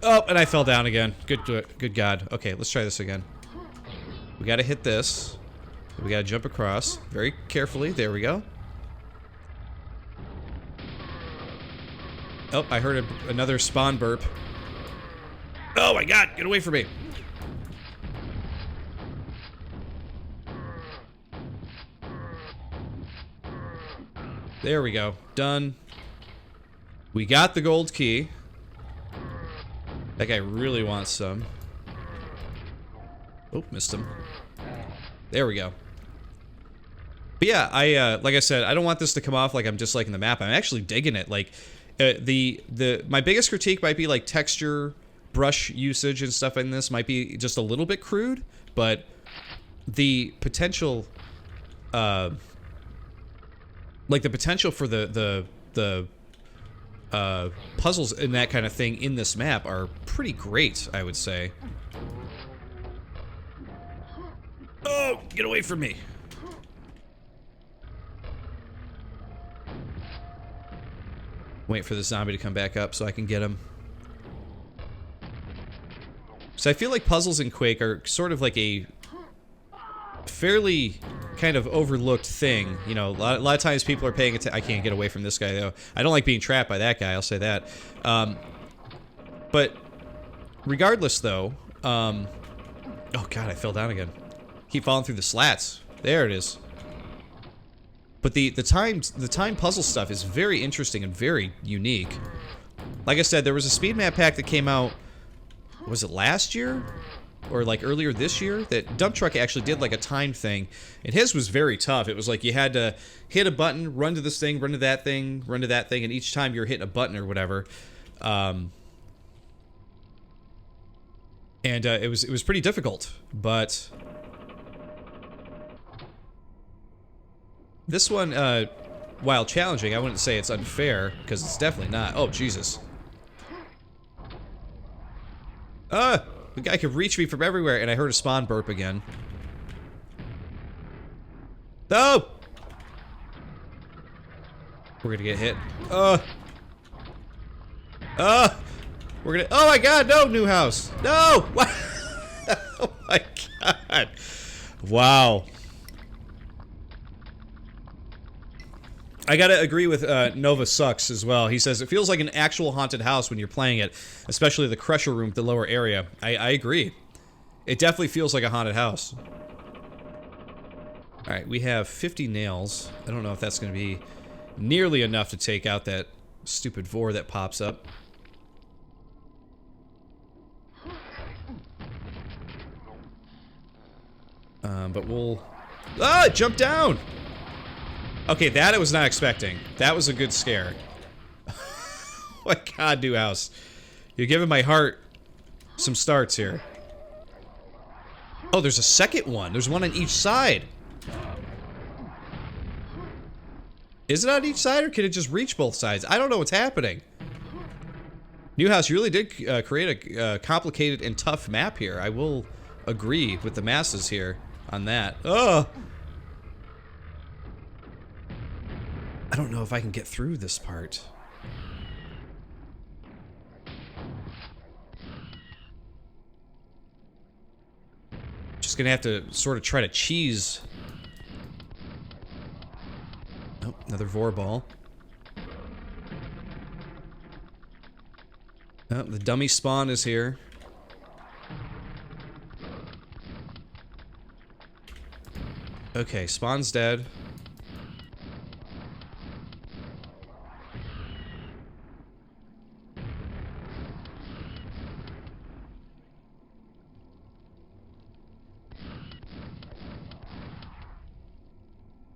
Oh, and I fell down again. Good God. Okay, let's try this again. We got to hit this. We got to jump across very carefully. There we go. Oh, I heard another spawn burp. Oh my God, get away from me. There we go. Done. We got the gold key. That guy really wants some. Oh, missed him. There we go. But yeah, like I said, I don't want this to come off like I'm disliking the map. I'm actually digging it. Like, my biggest critique might be like texture, brush usage and stuff in this might be just a little bit crude, but the potential, like the potential for the puzzles and that kind of thing in this map are pretty great, I would say. Oh, get away from me. Wait for the zombie to come back up so I can get him. So I feel like puzzles in Quake are sort of like a fairly kind of overlooked thing. You know, a lot of times people are paying attention. I can't get away from this guy, though. I don't like being trapped by that guy, I'll say that. But regardless, though... oh, God, I fell down again. Keep falling through the slats. There it is. But the time puzzle stuff is very interesting and very unique. Like I said, there was a speed map pack that came out, was it last year? Or like earlier this year? That Dump Truck actually did like a time thing. And his was very tough. It was like you had to hit a button, run to this thing, run to that thing, run to that thing, and each time you're hitting a button or whatever. It was pretty difficult, but this one, while challenging, I wouldn't say it's unfair, because it's definitely not. Oh, Jesus. The guy could reach me from everywhere, and I heard a spawn burp again. No! We're gonna get hit. We're gonna... Oh my God, no, Newhouse! No! Oh my God. Wow. I gotta agree with Nova Sucks as well. He says it feels like an actual haunted house when you're playing it, especially the Crusher Room, the lower area. I agree. It definitely feels like a haunted house. Alright, we have 50 nails. I don't know if that's going to be nearly enough to take out that stupid vor that pops up. But we'll... Ah! Jump down! Okay, that I was not expecting. That was a good scare. Oh my god, Newhouse. You're giving my heart some starts here. Oh, there's a second one. There's one on each side. Is it on each side, or can it just reach both sides? I don't know what's happening. Newhouse, you really did create a complicated and tough map here. I will agree with the masses here on that. Oh! I don't know if I can get through this part. Just gonna have to sort of try to cheese. Oh, another vor ball. Oh, the dummy spawn is here. Okay, spawn's dead.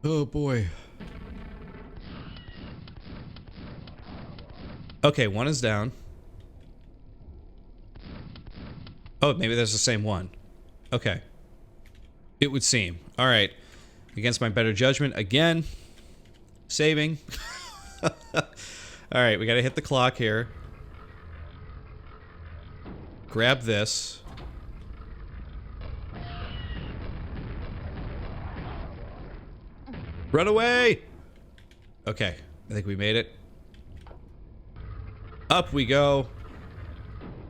Oh boy. Okay, one is down. Oh, maybe that's the same one. Okay. It would seem. Alright. Against my better judgment, again. Saving. Alright, we gotta hit the clock here. Grab this. Run away! Okay, I think we made it. Up we go.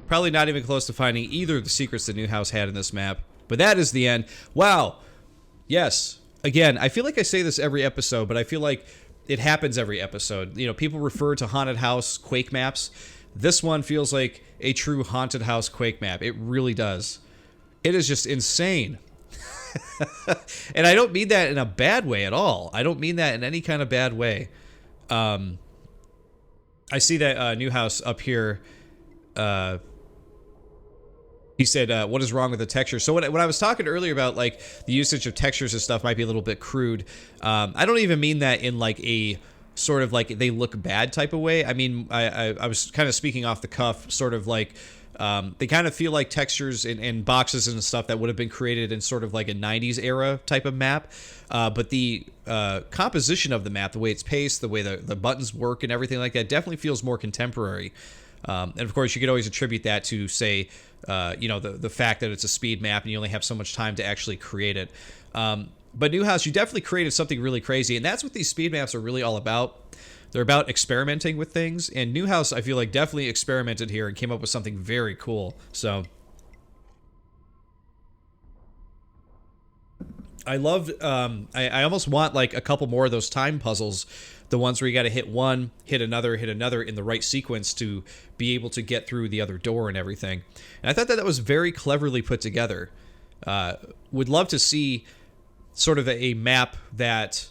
Probably not even close to finding either of the secrets that Newhouse had in this map. But that is the end. Wow! Yes. Again, I feel like I say this every episode, but I feel like it happens every episode. You know, people refer to haunted house Quake maps. This one feels like a true haunted house Quake map. It really does. It is just insane. And I don't mean that in a bad way at all. I don't mean that in any kind of bad way. I see that Newhouse up here. He said, what is wrong with the texture? So when I was talking earlier about like the usage of textures and stuff might be a little bit crude. I don't even mean that in like a sort of like they look bad type of way. I mean, I was kind of speaking off the cuff, sort of like they kind of feel like textures in boxes and stuff that would have been created in sort of like a 90s era type of map. But the composition of the map, the way it's paced, the way the buttons work and everything like that definitely feels more contemporary. And of course, you could always attribute that to, say, you know, the fact that it's a speed map and you only have so much time to actually create it. But Newhouse, you definitely created something really crazy, and that's what these speed maps are really all about. They're about experimenting with things, and Newhouse, I feel like, definitely experimented here and came up with something very cool. So I loved, I almost want like a couple more of those time puzzles, the ones where you got to hit one, hit another in the right sequence to be able to get through the other door and everything. And I thought that was very cleverly put together. Would love to see sort of a map that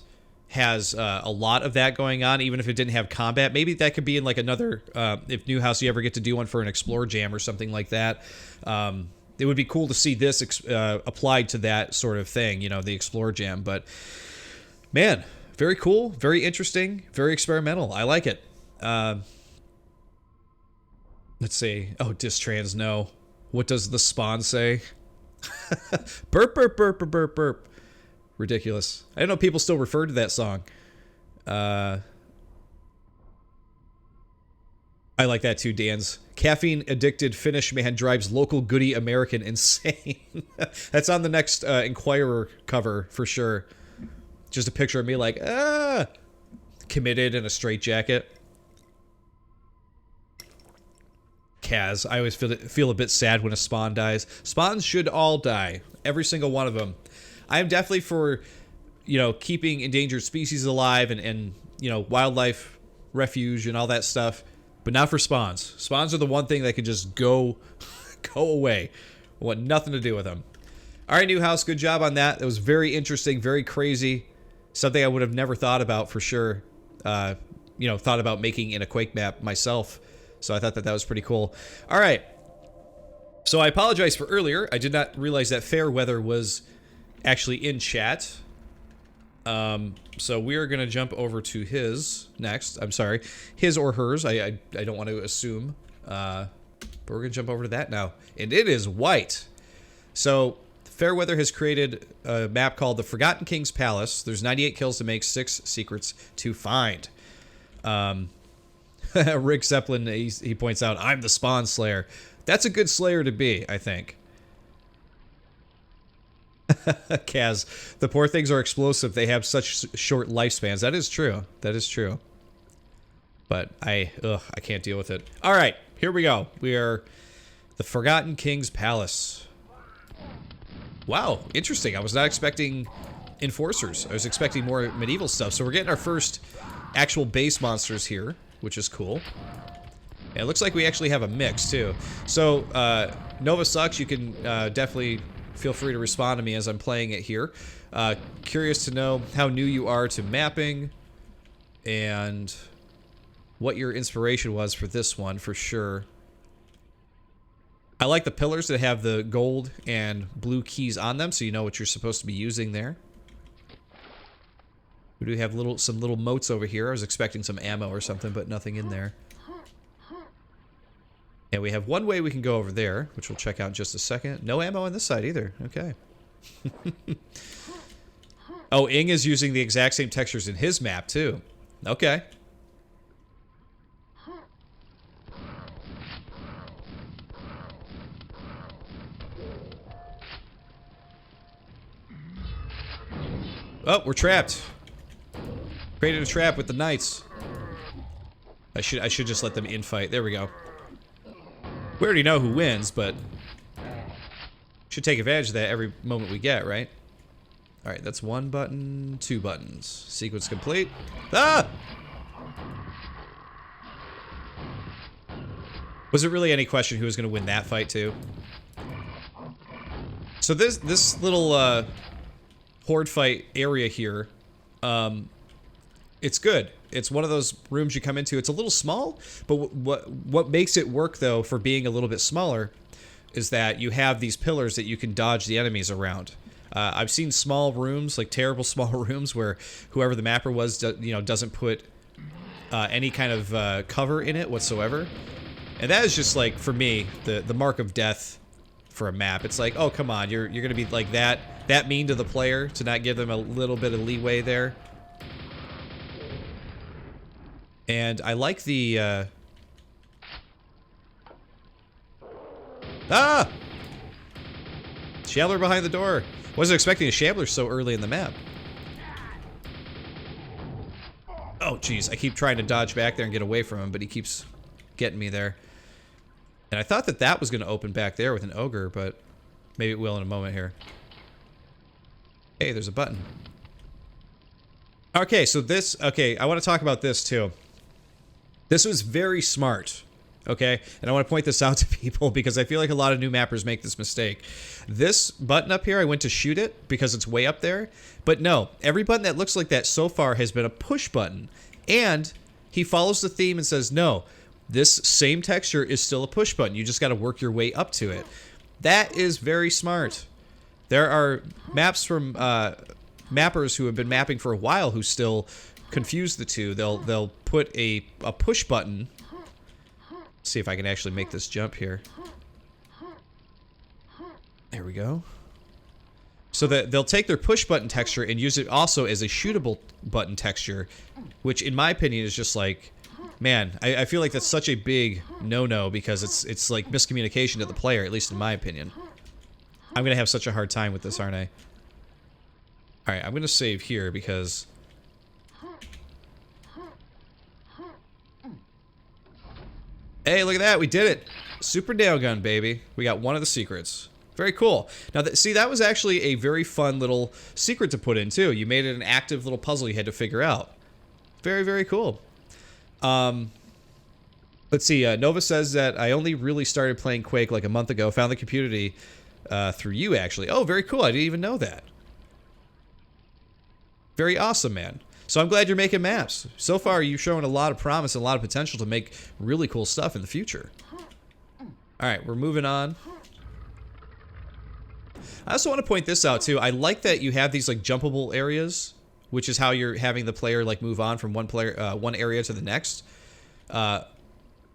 has a lot of that going on, even if it didn't have combat. Maybe that could be in like another, if Newhouse, you ever get to do one for an Explore Jam or something like that. It would be cool to see this applied to that sort of thing, you know, the Explore Jam. But man, very cool, very interesting, very experimental. I like it. Let's see. Oh, Distrans, no. What does the spawn say? Burp, burp, burp, burp, burp, burp. Ridiculous. I didn't know people still referred to that song. I like that too, Dan's. Caffeine-addicted Finnish man drives local goody American insane. That's on the next Inquirer cover, for sure. Just a picture of me like, committed in a straitjacket. Kaz, I always feel a bit sad when a spawn dies. Spawns should all die. Every single one of them. I am definitely for, you know, keeping endangered species alive and you know, wildlife refuge and all that stuff, but not for spawns. Spawns are the one thing that can just go away. I want nothing to do with them. All right, Newhouse, good job on that. It was very interesting, very crazy. Something I would have never thought about for sure. You know, thought about making in a Quake map myself. So I thought that was pretty cool. All right. So I apologize for earlier. I did not realize that Fairweather was actually in chat. So we are going to jump over to his next. I'm sorry. His or hers. I don't want to assume. But we're going to jump over to that now. And it is white. So Fairweather has created a map called the Forgotten King's Palace. There's 98 kills to make, 6 secrets to find. Rick Zeppelin, he points out, I'm the Spawn Slayer. That's a good Slayer to be, I think. Kaz, the poor things are explosive. They have such short lifespans. That is true. That is true. But I can't deal with it. All right, here we go. We are the Forgotten King's Palace. Wow, interesting. I was not expecting enforcers. I was expecting more medieval stuff. So we're getting our first actual base monsters here, which is cool. And it looks like we actually have a mix, too. So, Nova sucks. You can definitely feel free to respond to me as I'm playing it here. Curious to know how new you are to mapping and what your inspiration was for this one, for sure. I like the pillars that have the gold and blue keys on them, so you know what you're supposed to be using there. We do have some little moats over here. I was expecting some ammo or something, but nothing in there. And we have one way we can go over there, which we'll check out in just a second. No ammo on this side either. Okay. Oh, Aang is using the exact same textures in his map, too. Okay. Oh, we're trapped. Created a trap with the knights. I should just let them infight. There we go. We already know who wins, but should take advantage of that every moment we get, right? All right, that's 1 button, 2 buttons. Sequence complete. Ah! Was it really any question who was going to win that fight too? So this little horde fight area here, it's good. It's one of those rooms you come into. It's a little small, but what makes it work, though, for being a little bit smaller is that you have these pillars that you can dodge the enemies around. I've seen small rooms, like terrible small rooms, where whoever the mapper was, doesn't put any kind of cover in it whatsoever. And that is just, like, for me, the mark of death for a map. It's like, oh, come on, you're going to be like that mean to the player to not give them a little bit of leeway there. And I like the, Ah! Shambler behind the door. Wasn't expecting a Shambler so early in the map. Oh, jeez. I keep trying to dodge back there and get away from him, but he keeps getting me there. And I thought that was going to open back there with an ogre, but maybe it will in a moment here. Hey, there's a button. Okay, so this... Okay, I want to talk about this, too. This was very smart, okay? And I want to point this out to people because I feel like a lot of new mappers make this mistake. This button up here, I went to shoot it because it's way up there. But no, every button that looks like that so far has been a push button. And he follows the theme and says, no, this same texture is still a push button. You just got to work your way up to it. That is very smart. There are maps from mappers who have been mapping for a while who still confuse the two. They'll put a push button. Let's see if I can actually make this jump here. There we go. So that they'll take their push button texture and use it also as a shootable button texture, which in my opinion is just like, man, I feel like that's such a big no-no because it's like miscommunication to the player, at least in my opinion. I'm gonna have such a hard time with this, aren't I? Alright, I'm gonna save here because... Hey, look at that, we did it! Super nail gun, baby. We got one of the secrets. Very cool. Now, see, that was actually a very fun little secret to put in, too. You made it an active little puzzle you had to figure out. Very, very cool. Let's see. Nova says that I only really started playing Quake like a month ago. Found the community through you, actually. Oh, very cool. I didn't even know that. Very awesome, man. So I'm glad you're making maps. So far, you've shown a lot of promise and a lot of potential to make really cool stuff in the future. All right, we're moving on. I also want to point this out, too. I like that you have these, like, jumpable areas, which is how you're having the player, like, move on from one area to the next.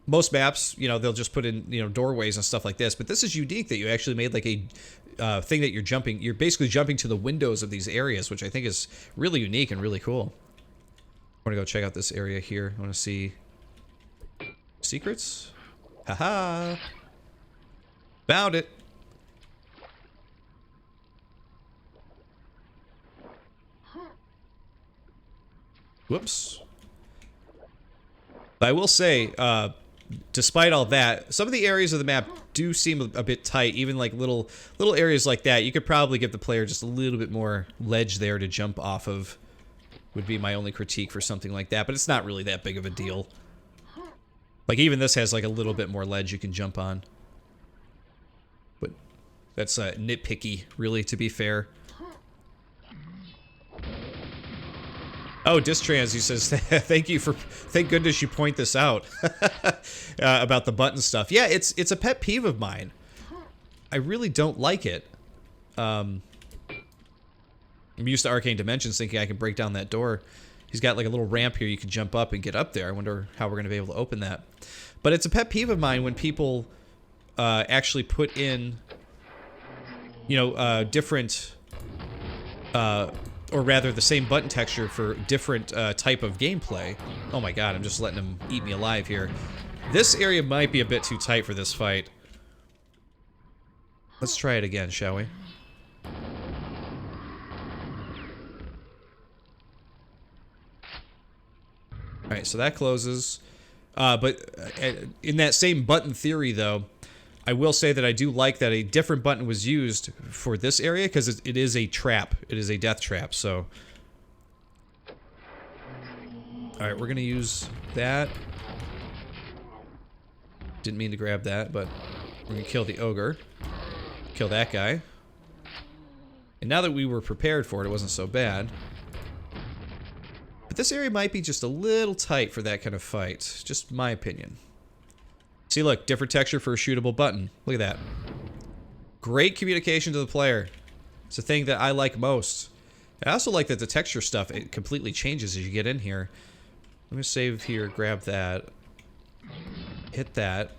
Most maps, you know, they'll just put in, you know, doorways and stuff like this. But this is unique that you actually made, like, a thing that you're basically jumping to the windows of these areas, which I think is really unique and really cool. I want to go check out this area here. I want to see secrets. Haha. Found it. Whoops. But I will say, despite all that, some of the areas of the map do seem a bit tight. Even like little areas like that, you could probably give the player just a little bit more ledge there to jump off of. Would be my only critique for something like that, but it's not really that big of a deal. Like even this has like a little bit more ledge you can jump on. But that's nitpicky, really, to be fair. Oh, Distrans, he says, thank goodness you point this out about the button stuff. Yeah, it's a pet peeve of mine. I really don't like it. I'm used to Arcane Dimensions thinking I can break down that door. He's got like a little ramp here you can jump up and get up there. I wonder how we're going to be able to open that. But it's a pet peeve of mine when people actually put in, you know, different... or rather the same button texture for different type of gameplay. Oh my god, I'm just letting him eat me alive here. This area might be a bit too tight for this fight. Let's try it again, shall we? Alright, so that closes. But in that same button theory, though, I will say that I do like that a different button was used for this area, because it is a trap. It is a death trap, so... Alright, we're gonna use that. Didn't mean to grab that, but we're gonna kill the ogre. Kill that guy. And now that we were prepared for it, it wasn't so bad. But this area might be just a little tight for that kind of fight. Just my opinion. See, look, different texture for a shootable button. Look at that. Great communication to the player. It's the thing that I like most. I also like that the texture stuff, it completely changes as you get in here. Let me save here, grab that. Hit that.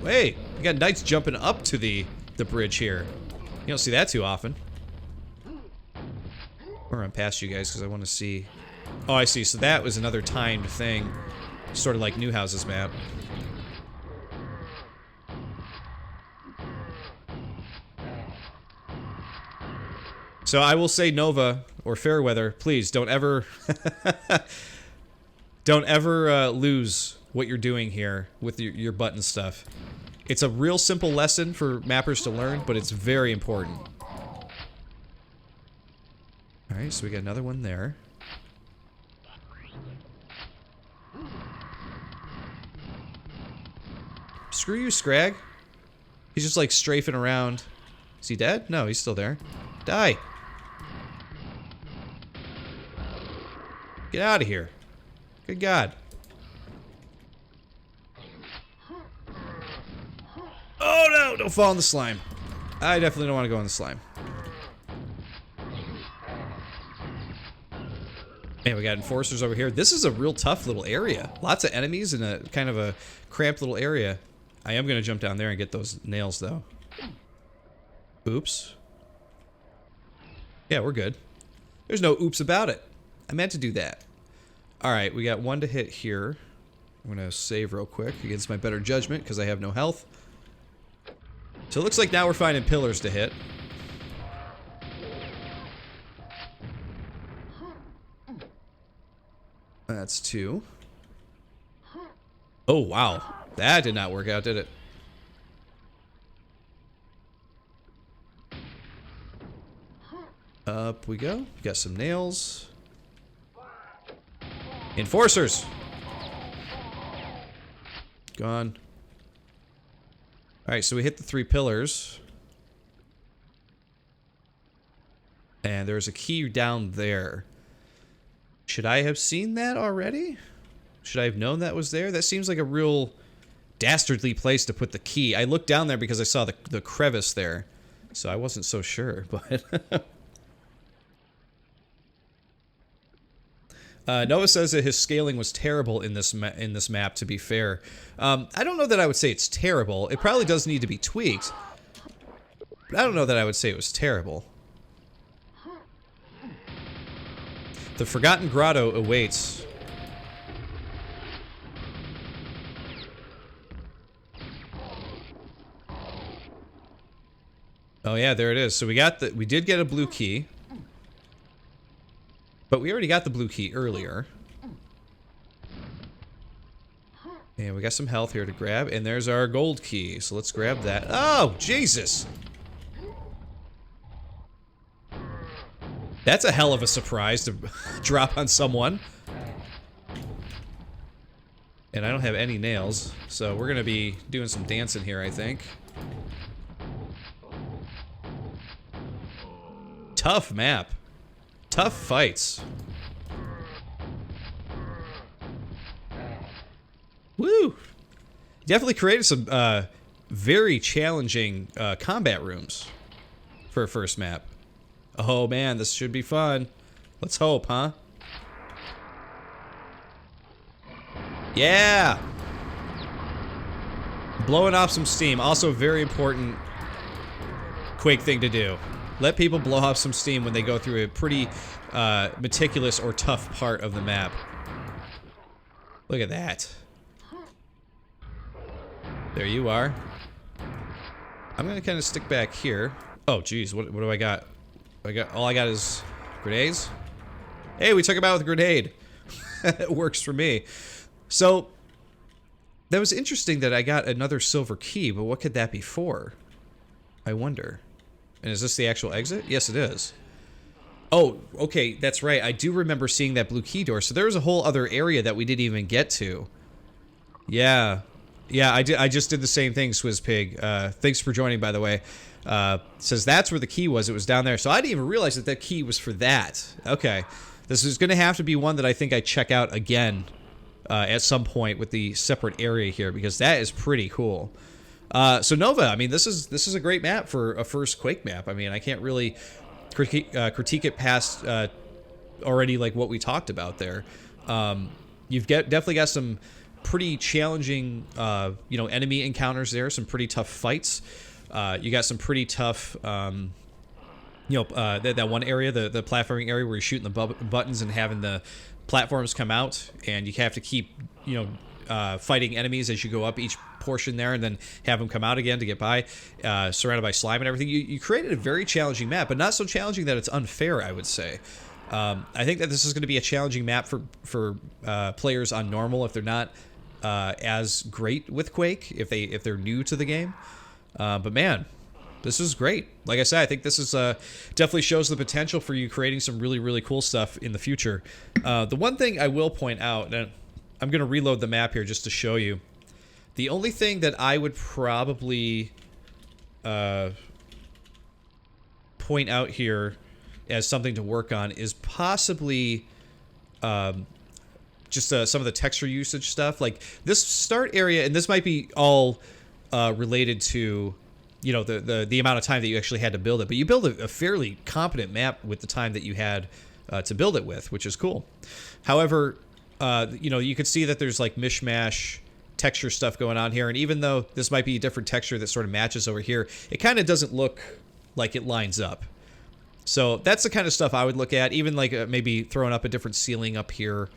Wait, we got knights jumping up to the bridge here. You don't see that too often. I'll run past you guys because I want to see... Oh, I see. So that was another timed thing. Sort of like Newhouse's map. So I will say, Nova or Fairweather, please don't ever lose what you're doing here with your button stuff. It's a real simple lesson for mappers to learn, but it's very important. Alright, so we got another one there. Screw you, Scrag. He's just like strafing around. Is he dead? No, he's still there. Die. Get out of here. Good God. Oh no, don't fall in the slime. I definitely don't want to go in the slime. Man, we got enforcers over here. This is a real tough little area. Lots of enemies in a kind of a cramped little area. I am going to jump down there and get those nails, though. Oops. Yeah, we're good. There's no oops about it. I meant to do that. Alright, we got one to hit here. I'm going to save real quick against my better judgment because I have no health. So it looks like now we're finding pillars to hit. That's two. Oh, wow. That did not work out, did it? Up we go. Got some nails. Enforcers! Gone. Alright, so we hit the 3 pillars. And there's a key down there. Should I have seen that already? Should I have known that was there? That seems like a real dastardly place to put the key. I looked down there because I saw the crevice there. So I wasn't so sure, but... Noah says that his scaling was terrible in this map, to be fair. I don't know that I would say it's terrible. It probably does need to be tweaked. But I don't know that I would say it was terrible. The Forgotten Grotto awaits. Oh yeah, there it is. So we did get a blue key. But we already got the blue key earlier. And we got some health here to grab, and there's our gold key. So let's grab that. Oh, Jesus! That's a hell of a surprise to drop on someone. And I don't have any nails, so we're gonna be doing some dancing here, I think. Tough map. Tough fights. Woo! Definitely created some very challenging combat rooms for a first map. Oh man, this should be fun. Let's hope, huh? Yeah! Blowing off some steam. Also a very important Quake thing to do. Let people blow off some steam when they go through a pretty meticulous or tough part of the map. Look at that. There you are. I'm gonna kind of stick back here. Oh geez, what do I got? All I got is grenades. Hey, we took him out with a grenade. It works for me. So that was interesting that I got another silver key, but what could that be for? I wonder. And is this the actual exit? Yes, it is. Oh, okay, that's right. I do remember seeing that blue key door. So there was a whole other area that we didn't even get to. Yeah. Yeah, I just did the same thing, SwizzPig. Thanks for joining, by the way. Says that's where the key was. It was down there. So I didn't even realize that that key was for that. Okay. This is going to have to be one that I think I check out again at some point with the separate area here, because that is pretty cool. So Nova, I mean, this is a great map for a first Quake map. I mean, I can't really critique it past already like what we talked about there. You've definitely got some pretty challenging, you know, enemy encounters there. Some pretty tough fights. You got some pretty tough, you know, that one area, the platforming area where you're shooting the buttons and having the platforms come out, and you have to keep, you know, fighting enemies as you go up each portion there, and then have them come out again to get by, surrounded by slime and everything. You created a very challenging map, but not so challenging that it's unfair, I would say. I think that this is going to be a challenging map for players on normal if they're not as great with Quake, if they're new to the game. But man, this is great. Like I said, I think this is definitely shows the potential for you creating some really, really cool stuff in the future. The one thing I will point out, and I'm going to reload the map here just to show you. The only thing that I would probably point out here as something to work on is possibly just some of the texture usage stuff. Like this start area, and this might be all related to, you know, the amount of time that you actually had to build it, but you build a fairly competent map with the time that you had to build it with, which is cool. However, you know, you could see that there's like mishmash texture stuff going on here, and even though this might be a different texture that sort of matches over here, it kind of doesn't look like it lines up. So that's the kind of stuff I would look at, even like maybe throwing up a different ceiling up here,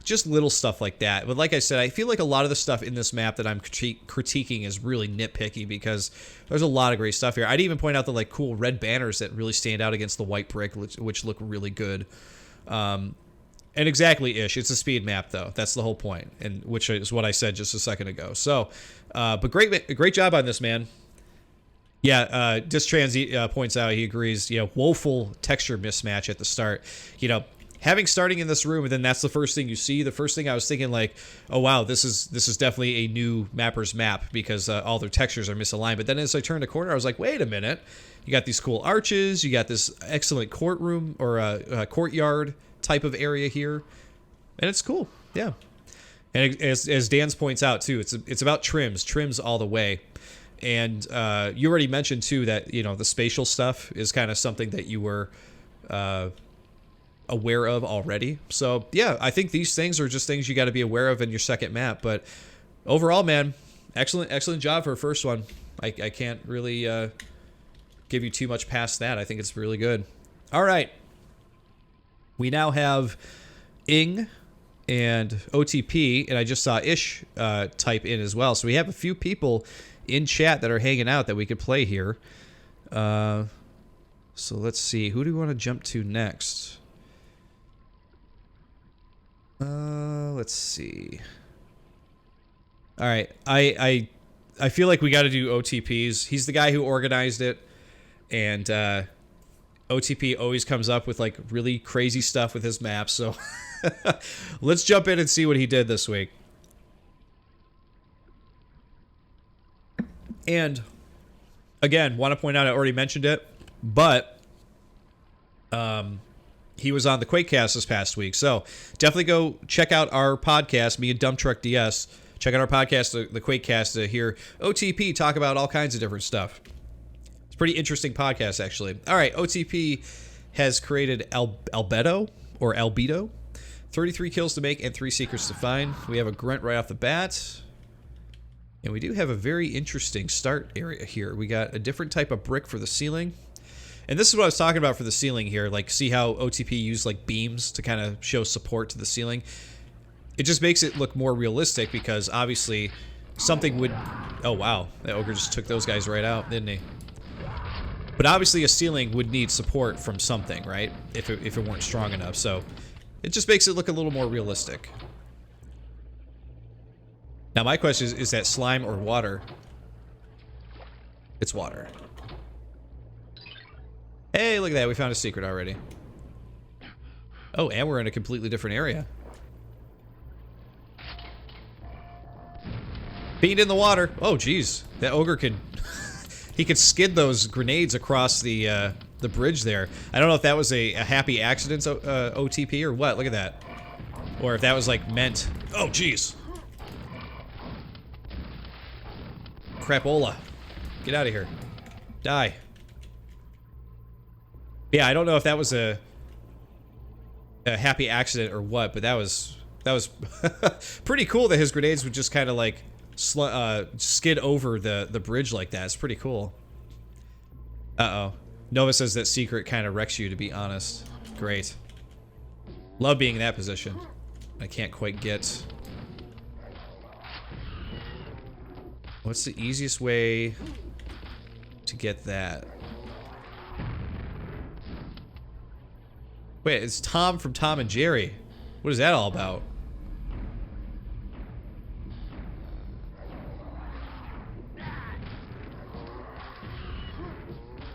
just little stuff like that. But like I said, I feel like a lot of the stuff in this map that I'm critiquing is really nitpicky, because there's a lot of great stuff here. I'd even point out the like cool red banners that really stand out against the white brick, which look really good. And exactly-ish. It's a speed map, though. That's the whole point, and which is what I said just a second ago. So, but great job on this, man. Yeah, Distrans points out, he agrees, you know, woeful texture mismatch at the start. You know, having starting in this room, and then that's the first thing you see. The first thing I was thinking, like, oh wow, this is definitely a new mapper's map because all their textures are misaligned. But then as I turned a corner, I was like, wait a minute, you got these cool arches, you got this excellent courtroom or courtyard type of area here, and it's cool, yeah. And as Dan's points out too, it's about trims all the way. And you already mentioned too that, you know, the spatial stuff is kind of something that you were aware of already. So yeah, I think these things are just things you got to be aware of in your second map. But overall, man, excellent job for a first one. I can't really give you too much past that. I think it's really good. All right, we now have Aang and OTP, and I just saw Ish type in as well. So we have a few people in chat that are hanging out that we could play here. So let's see, who do we want to jump to next? Let's see. All right, I feel like we got to do OTPs. He's the guy who organized it, and OTP always comes up with like really crazy stuff with his maps. So let's jump in and see what he did this week. And again, want to point out, I already mentioned it, but he was on the Quakecast this past week. So definitely go check out our podcast, me and Dump Truck DS. Check out our podcast, the Quakecast, to hear OTP talk about all kinds of different stuff. It's a pretty interesting podcast, actually. All right, OTP has created Albedo, 33 kills to make and 3 secrets to find. We have a grunt right off the bat. And we do have a very interesting start area here. We got a different type of brick for the ceiling. And this is what I was talking about for the ceiling here. Like, see how OTP used like beams to kind of show support to the ceiling? It just makes it look more realistic because obviously something would... Oh, wow. That ogre just took those guys right out, didn't he? But obviously a ceiling would need support from something, right? If it weren't strong enough. So it just makes it look a little more realistic. Now my question is that slime or water? It's water. Hey, look at that. We found a secret already. Oh, and we're in a completely different area. Beat in the water. Oh, geez. That ogre could... he could skid those grenades across the bridge there. I don't know if that was a happy accident OTP or what. Look at that. Or if that was, like, meant... Oh, geez. Crapola. Get out of here. Die. Yeah, I don't know if that was a happy accident or what, but that was pretty cool that his grenades would just kind of like skid over the bridge like that. It's pretty cool. Uh-oh. Nova says that secret kind of wrecks you, to be honest. Great. Love being in that position. I can't quite get... What's the easiest way to get that? Wait, it's Tom from Tom and Jerry. What is that all about?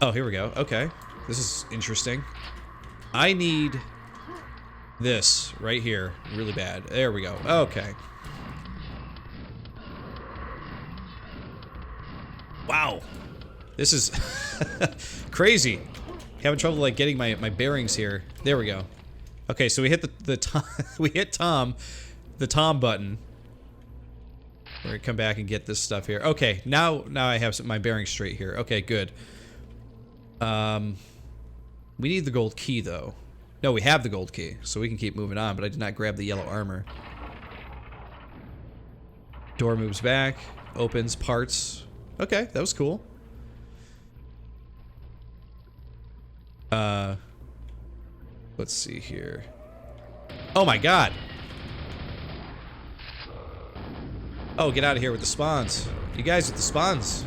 Oh, here we go. Okay. This is interesting. I need this right here really bad. There we go. Okay. Wow. This is crazy. Having trouble like getting my bearings here. There we go. Okay, so we hit the Tom, we hit Tom, the Tom button. We're gonna come back and get this stuff here. Okay, now I have my bearings straight here. Okay, good. We need the gold key though. No, we have the gold key, so we can keep moving on. But I did not grab the yellow armor. Door moves back, opens, parts. Okay, that was cool. Let's see here. Oh my god! Oh, get out of here with the spawns. You guys with the spawns.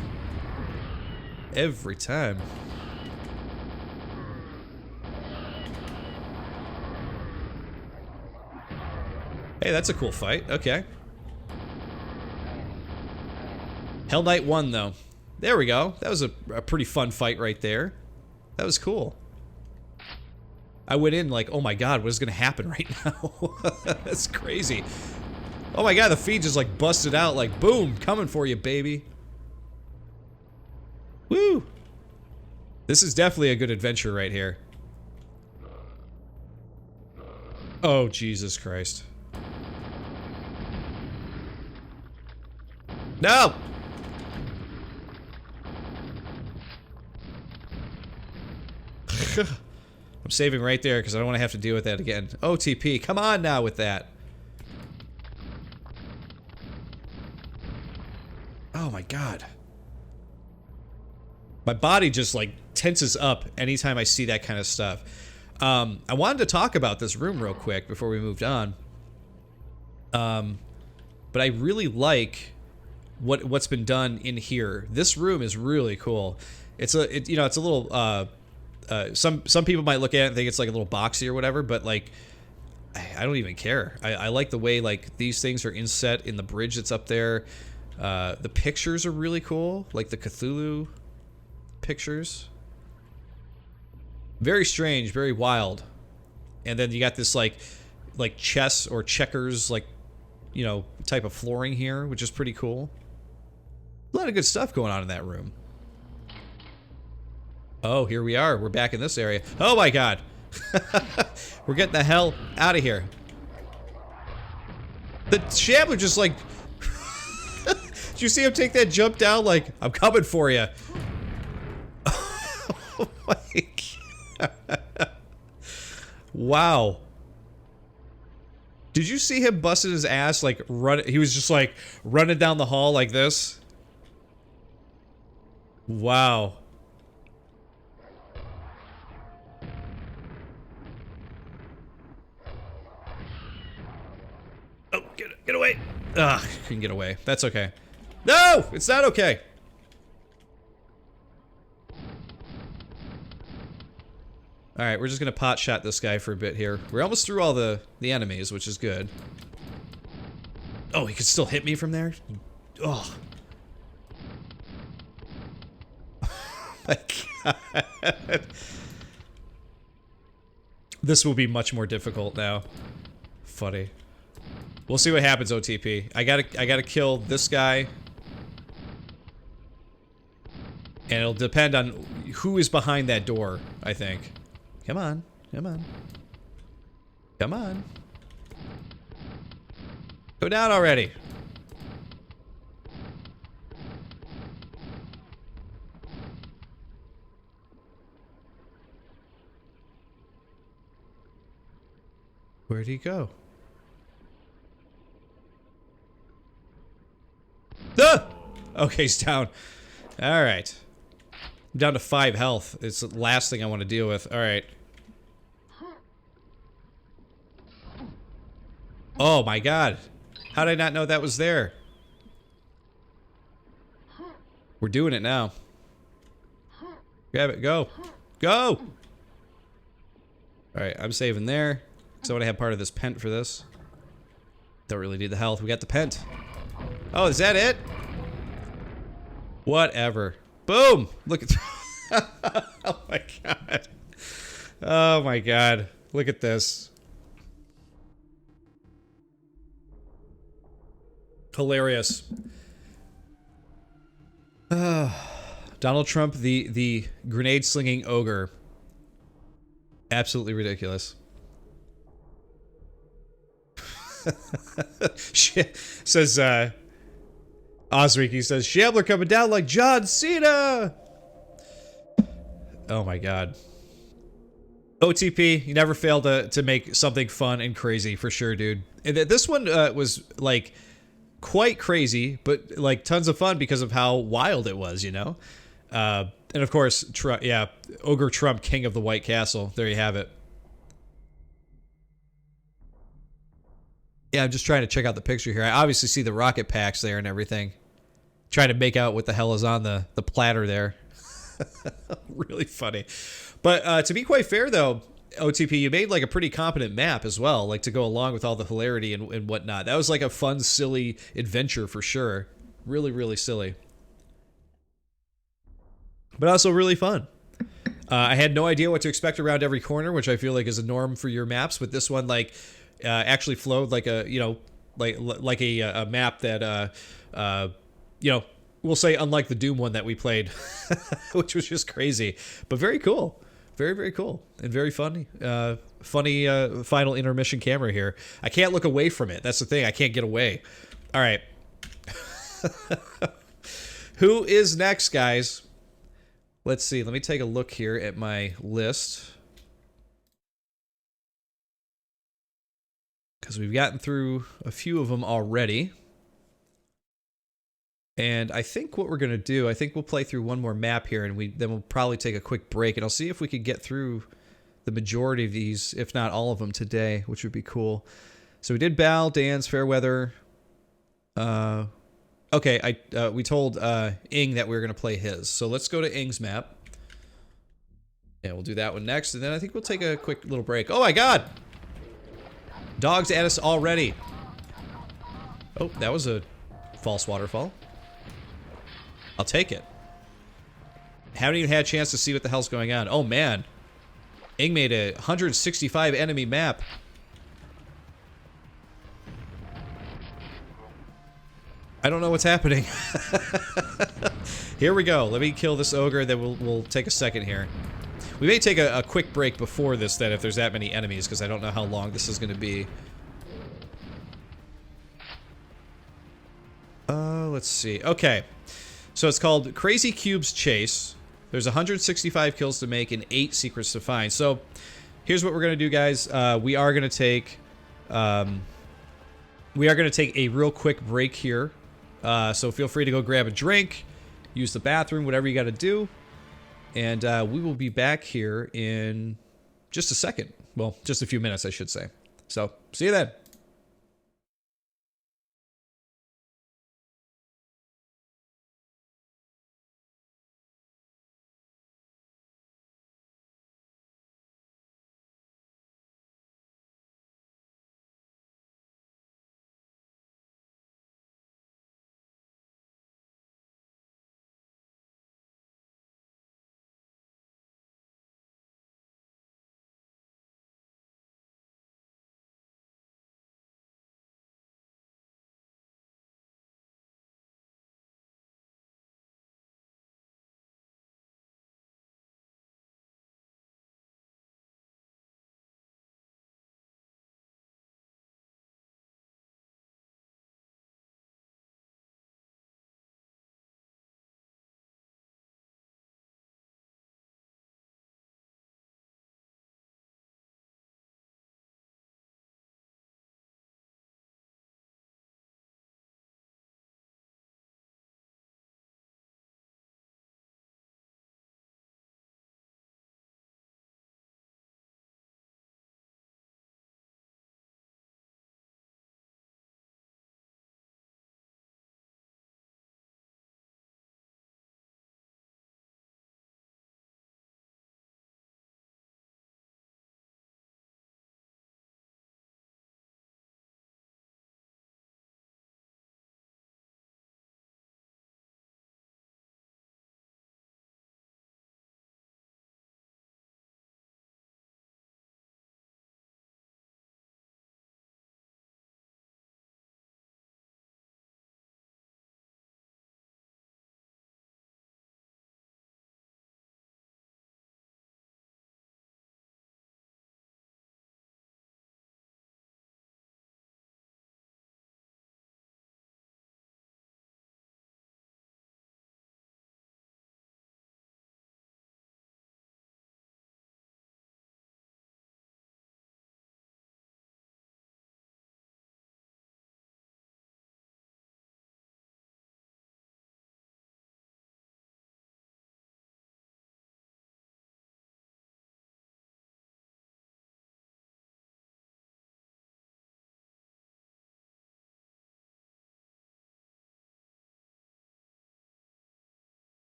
Every time. Hey, that's a cool fight. Okay. Hell Knight won, though. There we go. That was a pretty fun fight right there. That was cool. I went in like, oh my god, what is gonna happen right now? That's crazy. Oh my god, the feed just like busted out like, boom, coming for you, baby. Woo! This is definitely a good adventure right here. Oh, Jesus Christ. No! I'm saving right there because I don't want to have to deal with that again. OTP, come on now with that. Oh my god. My body just like tenses up anytime I see that kind of stuff. I wanted to talk about this room real quick before we moved on. But I really like what's been done in here. This room is really cool. It's a little some people might look at it and think it's like a little boxy or whatever, but like I don't even care. I like the way like these things are inset in the bridge that's up there. The pictures are really cool, like the Cthulhu pictures. Very strange, very wild. And then you got this like chess or checkers, like, you know, type of flooring here, which is pretty cool. A lot of good stuff going on in that room. Oh, here we are. We're back in this area. Oh my god. We're getting the hell out of here. The Shambler just like... Did you see him take that jump down? Like, I'm coming for you. Oh my god. Wow. Did you see him busting his ass, like, run? He was just, like, running down the hall like this? Wow. Oh, get away. Ugh, couldn't get away. That's okay. No! It's not okay. Alright, we're just gonna pot shot this guy for a bit here. We're almost through all the enemies, which is good. Oh, he could still hit me from there? Oh. My god. This will be much more difficult now. Funny. We'll see what happens, OTP. I gotta kill this guy. And it'll depend on who is behind that door, I think. Come on. Come on. Come on. Go down already. Where'd he go? Ah! Okay, he's down. Alright. I'm down to 5 health. It's the last thing I want to deal with. Alright. Oh my god. How did I not know that was there? We're doing it now. Grab it. Go. Go! Alright, I'm saving there. Because I want to have part of this pent for this. Don't really need the health. We got the pent. Oh, is that it? Whatever. Boom! Look at... Oh my god. Oh my god. Look at this. Hilarious. Donald Trump, the grenade-slinging ogre. Absolutely ridiculous. Says, Osric, he says, Shambler coming down like John Cena! Oh my god. OTP, you never fail to make something fun and crazy, for sure, dude. And this one was, like, quite crazy, but, like, tons of fun because of how wild it was, you know? And, of course, yeah, Ogre Trump, King of the White Castle. There you have it. Yeah, I'm just trying to check out the picture here. I obviously see the rocket packs there and everything. Trying to make out what the hell is on the platter there. Really funny. But to be quite fair, though, OTP, you made like a pretty competent map as well, like to go along with all the hilarity and whatnot. That was like a fun, silly adventure for sure. Really, really silly. But also really fun. I had no idea what to expect around every corner, which I feel like is a norm for your maps. But this one, like, actually flowed like a, like a map that, we'll say unlike the Doom one that we played, which was just crazy, but very cool. Very, very cool and very funny. Funny final intermission camera here. I can't look away from it. That's the thing. I can't get away. All right. Who is next, guys? Let's see. Let me take a look here at my list. Because we've gotten through a few of them already. And I think what we're going to do, I think we'll play through one more map here, and then we'll probably take a quick break, and I'll see if we could get through the majority of these, if not all of them today, which would be cool. So we did Bowels, Dan's, Fairweather. Okay, we told Aang that we were going to play his. So let's go to Aang's map. Yeah, we'll do that one next, and then I think we'll take a quick little break. Oh my god! Dogs at us already. Oh, that was a false waterfall. I'll take it. Haven't even had a chance to see what the hell's going on. Oh man. Aang made a 165 enemy map. I don't know what's happening. Here we go. Let me kill this ogre, then we'll take a second here. We may take a quick break before this then if there's that many enemies, because I don't know how long this is going to be. Let's see. Okay. So it's called Crazy Cube's Chase. There's 165 kills to make and 8 secrets to find. So here's what we're going to do, guys. We are going to take a real quick break here. So feel free to go grab a drink, use the bathroom, whatever you got to do. And we will be back here in just a second. Well, just a few minutes, I should say. So see you then.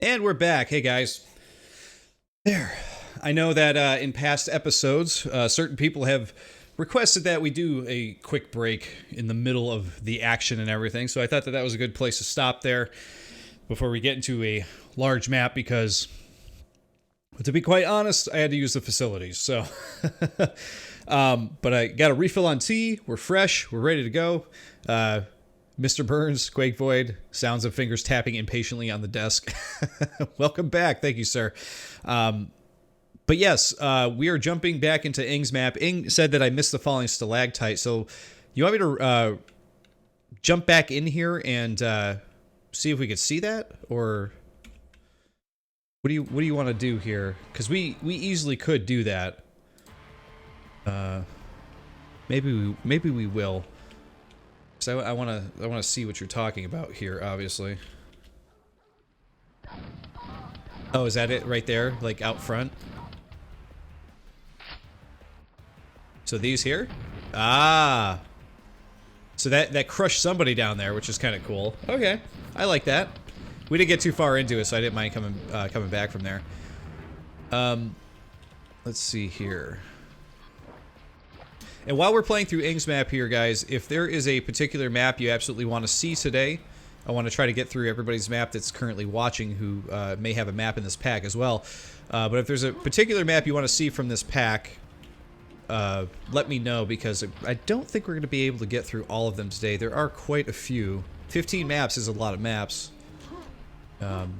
And we're back. Hey guys. There. I know that in past episodes, certain people have requested that we do a quick break in the middle of the action and everything, so I thought that that was a good place to stop there before we get into a large map, because, to be quite honest, I had to use the facilities, so... but I got a refill on tea, we're fresh, we're ready to go. Mr. Burns, Quake Void, sounds of fingers tapping impatiently on the desk. Welcome back. Thank you, sir. But yes, we are jumping back into Aang's map. Aang said that I missed the falling stalactite, so you want me to jump back in here and see if we could see that? Or what do you want to do here? Because we easily could do that. Maybe we will. So I want to see what you're talking about here, obviously. Oh, is that it right there, like out front? So these here? Ah. So that crushed somebody down there, which is kind of cool. Okay, I like that. We didn't get too far into it, so I didn't mind coming back from there. Let's see here. And while we're playing through Aang's map here, guys, if there is a particular map you absolutely want to see today, I want to try to get through everybody's map that's currently watching who may have a map in this pack as well. But if there's a particular map you want to see from this pack, let me know, because I don't think we're going to be able to get through all of them today. There are quite a few. 15 maps is a lot of maps. And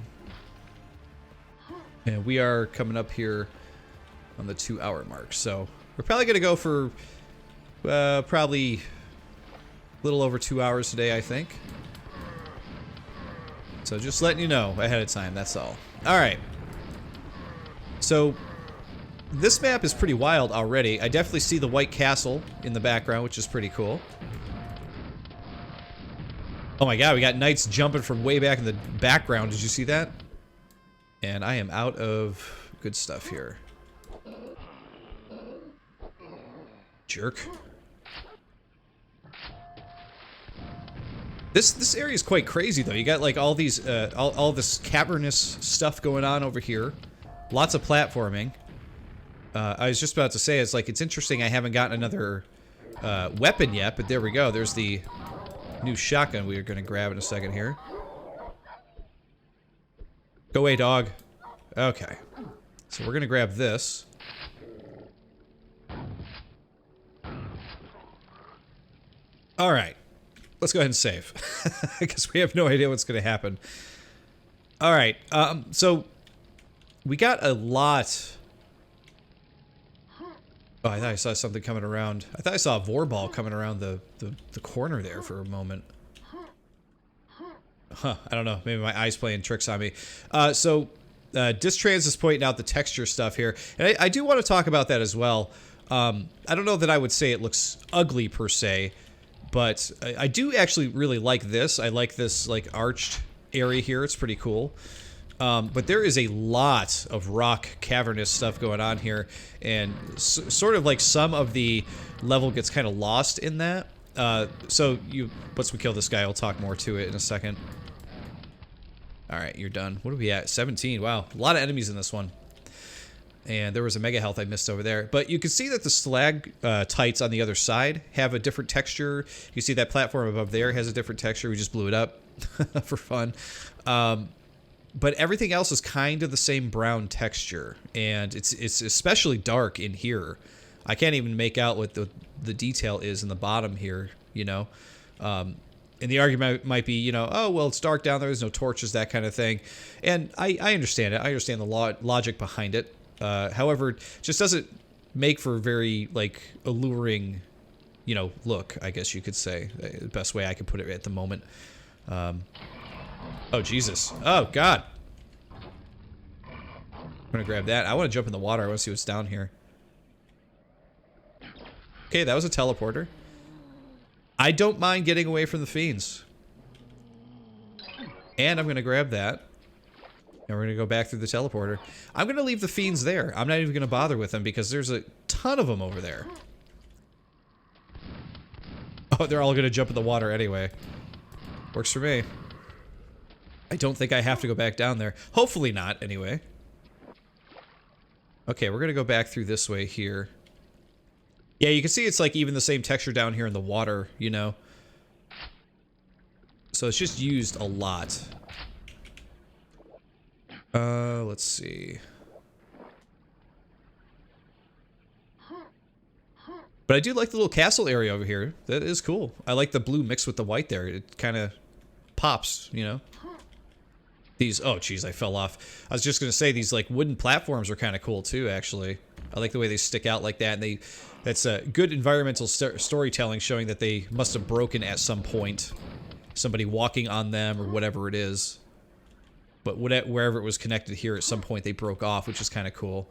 we are coming up here on the 2-hour mark, so we're probably going to go for... probably a little over 2 hours today, I think. So just letting you know ahead of time, that's all. Alright. So, this map is pretty wild already. I definitely see the White Castle in the background, which is pretty cool. Oh my god, we got knights jumping from way back in the background. Did you see that? And I am out of good stuff here. Jerk. This area is quite crazy, though. You got like all these, all this cavernous stuff going on over here. Lots of platforming. I was just about to say, it's like, it's interesting I haven't gotten another weapon yet, but there we go. There's the new shotgun we are going to grab in a second here. Go away, dog. Okay. So we're going to grab this. Alright. Let's go ahead and save. Because we have no idea what's going to happen. Alright, so... we got a lot... Oh, I thought I saw something coming around. I thought I saw a Vorball coming around the corner there for a moment. Huh, I don't know. Maybe my eye's playing tricks on me. Distrans is pointing out the texture stuff here. And I do want to talk about that as well. I don't know that I would say it looks ugly per se. But I do actually really like this. I like this, like, arched area here. It's pretty cool. But there is a lot of rock cavernous stuff going on here. And sort of like some of the level gets kind of lost in that. Once we kill this guy, I'll talk more to it in a second. Alright, you're done. What are we at? 17. Wow. A lot of enemies in this one. And there was a mega health I missed over there. But you can see that the stalactites on the other side have a different texture. You see that platform above there has a different texture. We just blew it up for fun. But everything else is kind of the same brown texture. And it's especially dark in here. I can't even make out what the detail is in the bottom here, you know. And the argument might be, you know, oh, well, it's dark down there. There's no torches, that kind of thing. And I understand it. I understand the logic behind it. However, it just doesn't make for very, like, alluring, you know, look, I guess you could say. The best way I could put it at the moment. Oh, Jesus. Oh, God. I'm gonna grab that. I want to jump in the water. I want to see what's down here. Okay, that was a teleporter. I don't mind getting away from the fiends. And I'm gonna grab that. And we're going to go back through the teleporter. I'm going to leave the fiends there. I'm not even going to bother with them because there's a ton of them over there. Oh, they're all going to jump in the water anyway. Works for me. I don't think I have to go back down there. Hopefully not, anyway. Okay, we're gonna go back through this way here. Yeah, you can see it's like even the same texture down here in the water, you know? So it's just used a lot. Let's see. But I do like the little castle area over here. That is cool. I like the blue mixed with the white there. It kind of pops, you know? These, oh geez, I fell off. I was just gonna say these like wooden platforms are kind of cool too, actually. I like the way they stick out like that, and that's a good environmental storytelling, showing that they must have broken at some point. Somebody walking on them or whatever it is. But wherever it was connected here, at some point they broke off, which is kind of cool.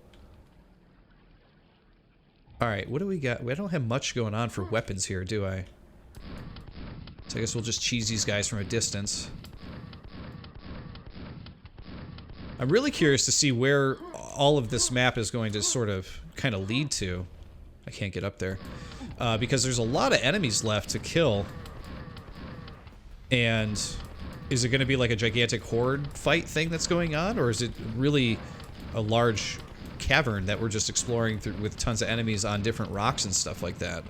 Alright, what do we got? I don't have much going on for weapons here, do I? So I guess we'll just cheese these guys from a distance. I'm really curious to see where all of this map is going to sort of kind of lead to. I can't get up there. Because there's a lot of enemies left to kill. And is it going to be like a gigantic horde fight thing that's going on? Or is it really a large cavern that we're just exploring through with tons of enemies on different rocks and stuff like that?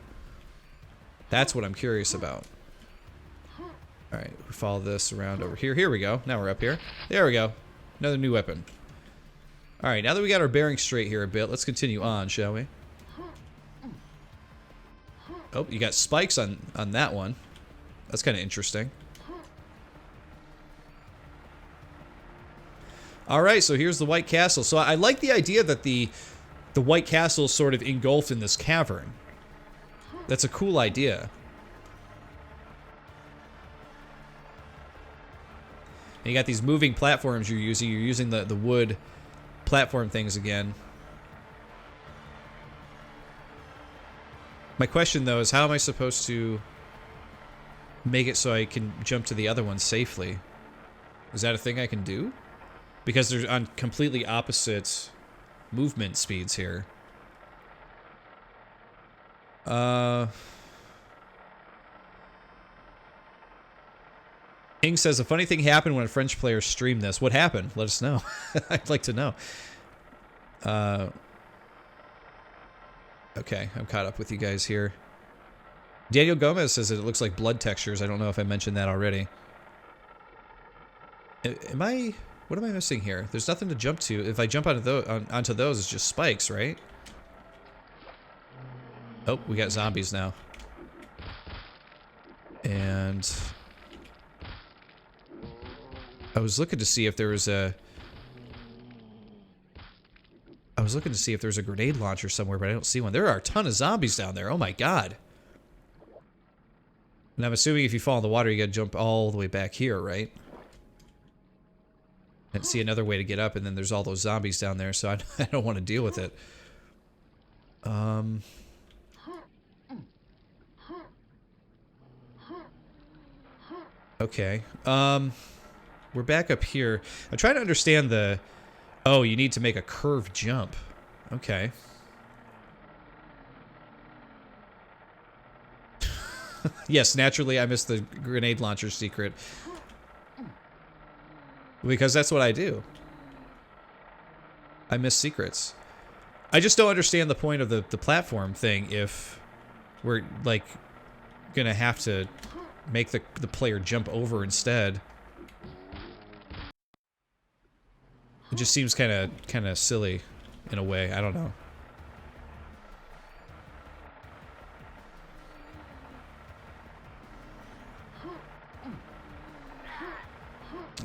That's what I'm curious about. Alright, we follow this around over here. Here we go. Now we're up here. There we go. Another new weapon. Alright, now that we got our bearings straight here a bit, let's continue on, shall we? Oh, you got spikes on that one. That's kind of interesting. Alright, so here's the White Castle. So I like the idea that the White Castle is sort of engulfed in this cavern. That's a cool idea. And you got these moving platforms you're using. You're using the wood platform things again. My question, though, is how am I supposed to make it so I can jump to the other one safely? Is that a thing I can do? Because they're on completely opposite movement speeds here. Aang says, a funny thing happened when a French player streamed this. What happened? Let us know. I'd like to know. Okay, I'm caught up with you guys here. Daniel Gomez says that it looks like blood textures. I don't know if I mentioned that already. What am I missing here? There's nothing to jump to. If I jump onto those, it's just spikes, right? Oh, we got zombies now. And I was looking to see if there was a grenade launcher somewhere, but I don't see one. There are a ton of zombies down there. Oh my god. And I'm assuming if you fall in the water, you gotta jump all the way back here, right? And see another way to get up, and then there's all those zombies down there, so I don't want to deal with it. Okay. We're back up here. I'm trying to understand the... Oh, you need to make a curved jump. Okay. Yes, naturally I missed the grenade launcher secret. Because that's what I do. I miss secrets. I just don't understand the point of the platform thing if we're, like, gonna have to make the player jump over instead. It just seems kind of silly in a way. I don't know.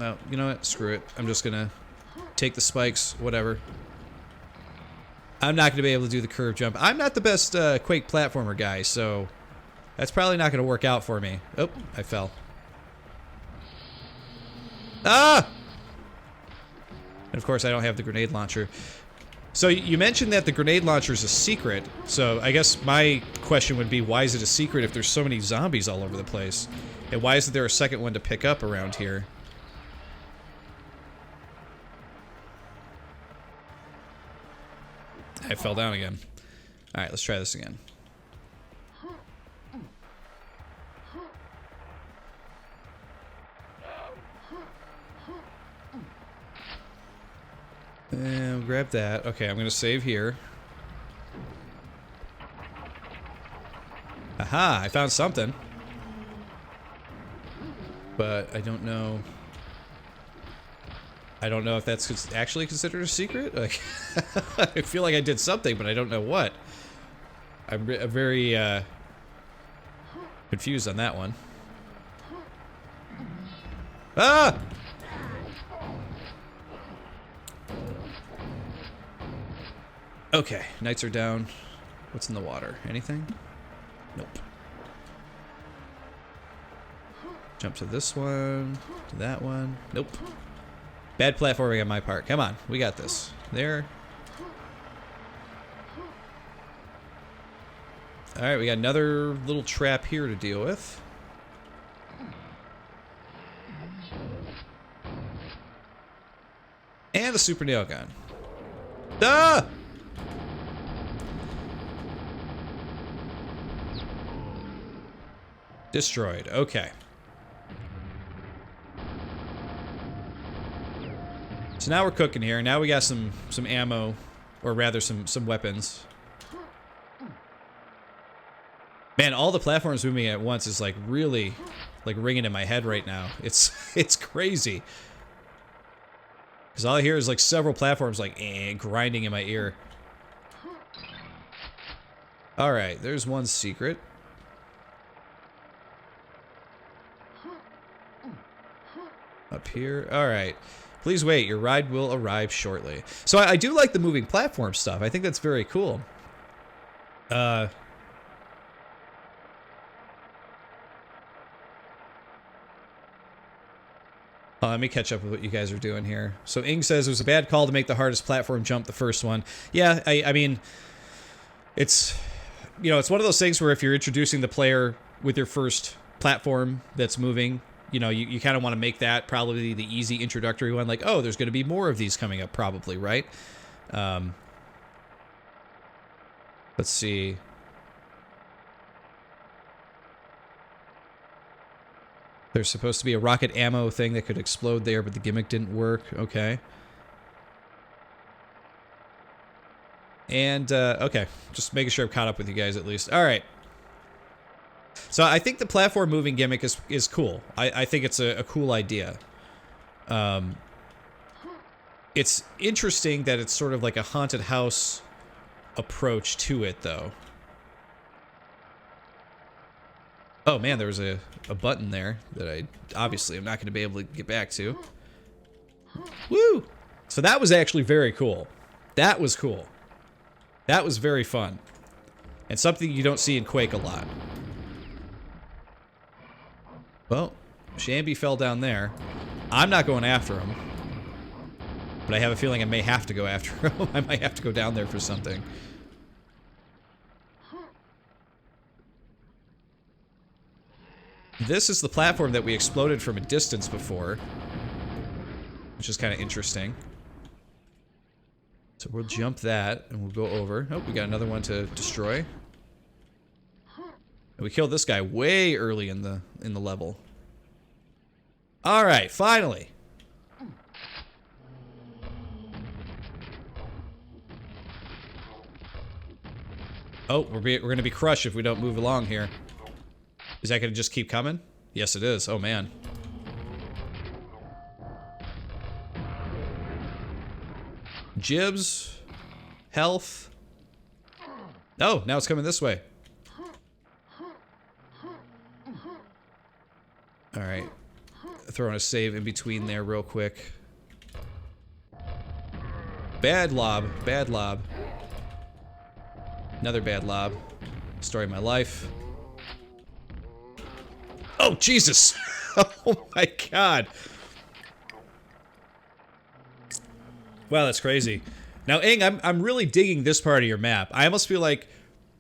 Oh, you know what? Screw it. I'm just gonna take the spikes, whatever. I'm not gonna be able to do the curve jump. I'm not the best Quake platformer guy, so that's probably not gonna work out for me. Oh, I fell. Ah! And of course, I don't have the grenade launcher. So you mentioned that the grenade launcher is a secret. So I guess my question would be, why is it a secret if there's so many zombies all over the place? And why isn't there a second one to pick up around here? I fell down again. Alright, let's try this again. And we'll grab that. Okay, I'm gonna save here. Aha, I found something. But I don't know. I don't know if that's actually considered a secret. Like, I feel like I did something, but I don't know what. I'm very confused on that one. Ah! Okay, knights are down. What's in the water? Anything? Nope. Jump to this one, to that one. Nope. Bad platforming on my part. Come on, we got this. There. Alright, we got another little trap here to deal with. And a super nail gun. Ah! Destroyed. Okay. So now we're cooking here. Now we got some ammo, or rather some weapons. Man, all the platforms moving at once is like really like ringing in my head right now. It's crazy. Because all I hear is like several platforms like grinding in my ear. All right, there's one secret. Up here. All right. Please wait. Your ride will arrive shortly. So I do like the moving platform stuff. I think that's very cool. Let me catch up with what you guys are doing here. So Aang says it was a bad call to make the hardest platform jump the first one. Yeah, I mean, it's, you know, it's one of those things where if you're introducing the player with your first platform that's moving, you know, you kind of want to make that probably the easy introductory one. Like, oh, there's going to be more of these coming up probably, right? Let's see. There's supposed to be a rocket ammo thing that could explode there, but the gimmick didn't work. Okay. And, okay. Just making sure I'm caught up with you guys at least. All right. So I think the platform moving gimmick is cool. I think it's a cool idea. It's interesting that it's sort of like a haunted house approach to it, though. Oh man, there was a button there that I obviously am not going to be able to get back to. Woo! So that was actually very cool. That was cool. That was very fun. And something you don't see in Quake a lot. Well, Shambi fell down there. I'm not going after him. But I have a feeling I may have to go after him. I might have to go down there for something. This is the platform that we exploded from a distance before. Which is kind of interesting. So we'll jump that and we'll go over. Oh, we got another one to destroy. And we killed this guy way early in the level. All right, finally. Oh, we're gonna be crushed if we don't move along here. Is that gonna just keep coming? Yes, it is. Oh man. Jibs, health. Oh, now it's coming this way. All right, throwing a save in between there real quick. Bad lob, bad lob. Another bad lob. Story of my life. Oh, Jesus! Oh my god. Wow, that's crazy. Now, Aang, I'm really digging this part of your map. I almost feel like,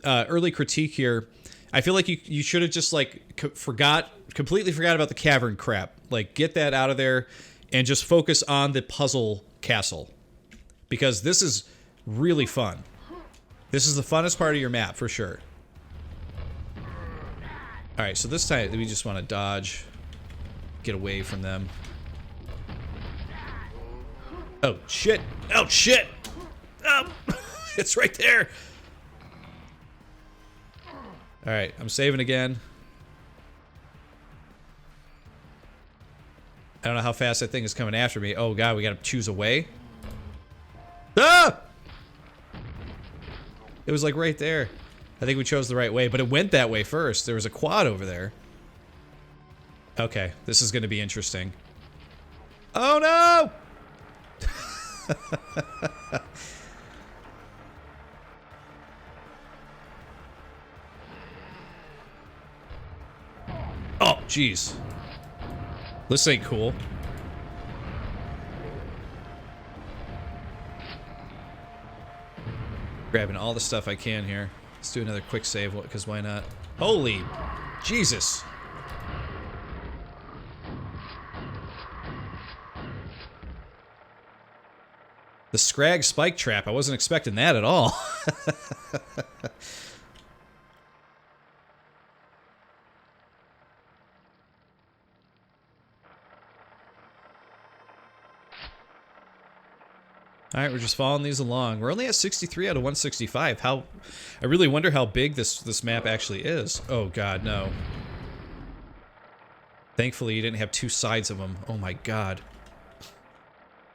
early critique here, I feel like you should have just, like, completely forgot about the cavern crap. Like, get that out of there and just focus on the puzzle castle. Because this is really fun. This is the funnest part of your map, for sure. Alright, so this time we just want to dodge. Get away from them. Oh, shit. Oh, shit. Oh, it's right there. Alright, I'm saving again. I don't know how fast that thing is coming after me. Oh, God, we gotta choose a way. Ah! It was like right there. I think we chose the right way, but it went that way first. There was a quad over there. Okay, this is gonna be interesting. Oh, no! Oh, jeez. This ain't cool. Grabbing all the stuff I can here. Let's do another quick save, because why not? Holy Jesus. The Scrag spike trap. I wasn't expecting that at all. Alright, we're just following these along. We're only at 63 out of 165. I really wonder how big this map actually is. Oh god, no. Thankfully you didn't have two sides of them. Oh my god.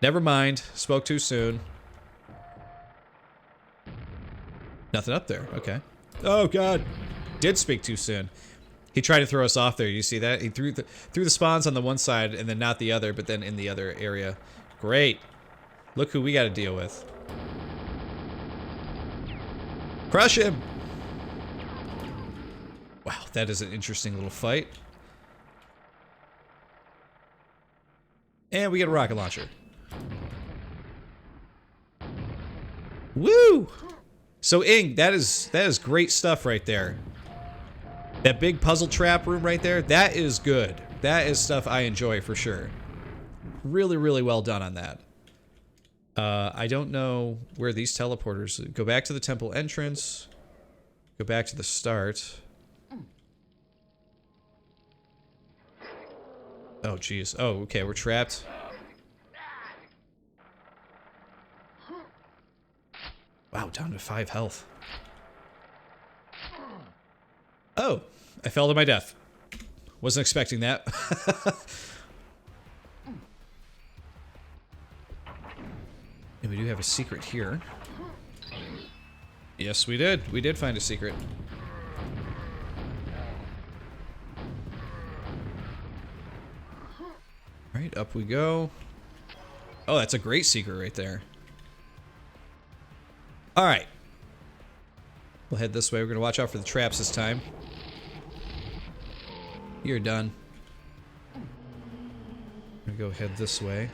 Never mind. Spoke too soon. Nothing up there. Okay. Oh god. Did speak too soon. He tried to throw us off there. You see that? He threw the spawns on the one side and then not the other, but then in the other area. Great. Look who we got to deal with. Crush him! Wow, that is an interesting little fight. And we get a rocket launcher. Woo! So Aang, that is great stuff right there. That big puzzle trap room right there, that is good. That is stuff I enjoy for sure. Really, really well done on that. I don't know where these teleporters... Go back to the temple entrance. Go back to the start. Oh, jeez. Oh, okay, we're trapped. Wow, down to 5 health. Oh, I fell to my death. Wasn't expecting that. And we do have a secret here. Yes, we did. We did find a secret. Alright, up we go. Oh, that's a great secret right there. Alright. We'll head this way. We're going to watch out for the traps this time. You're done. I'm going to go head this way.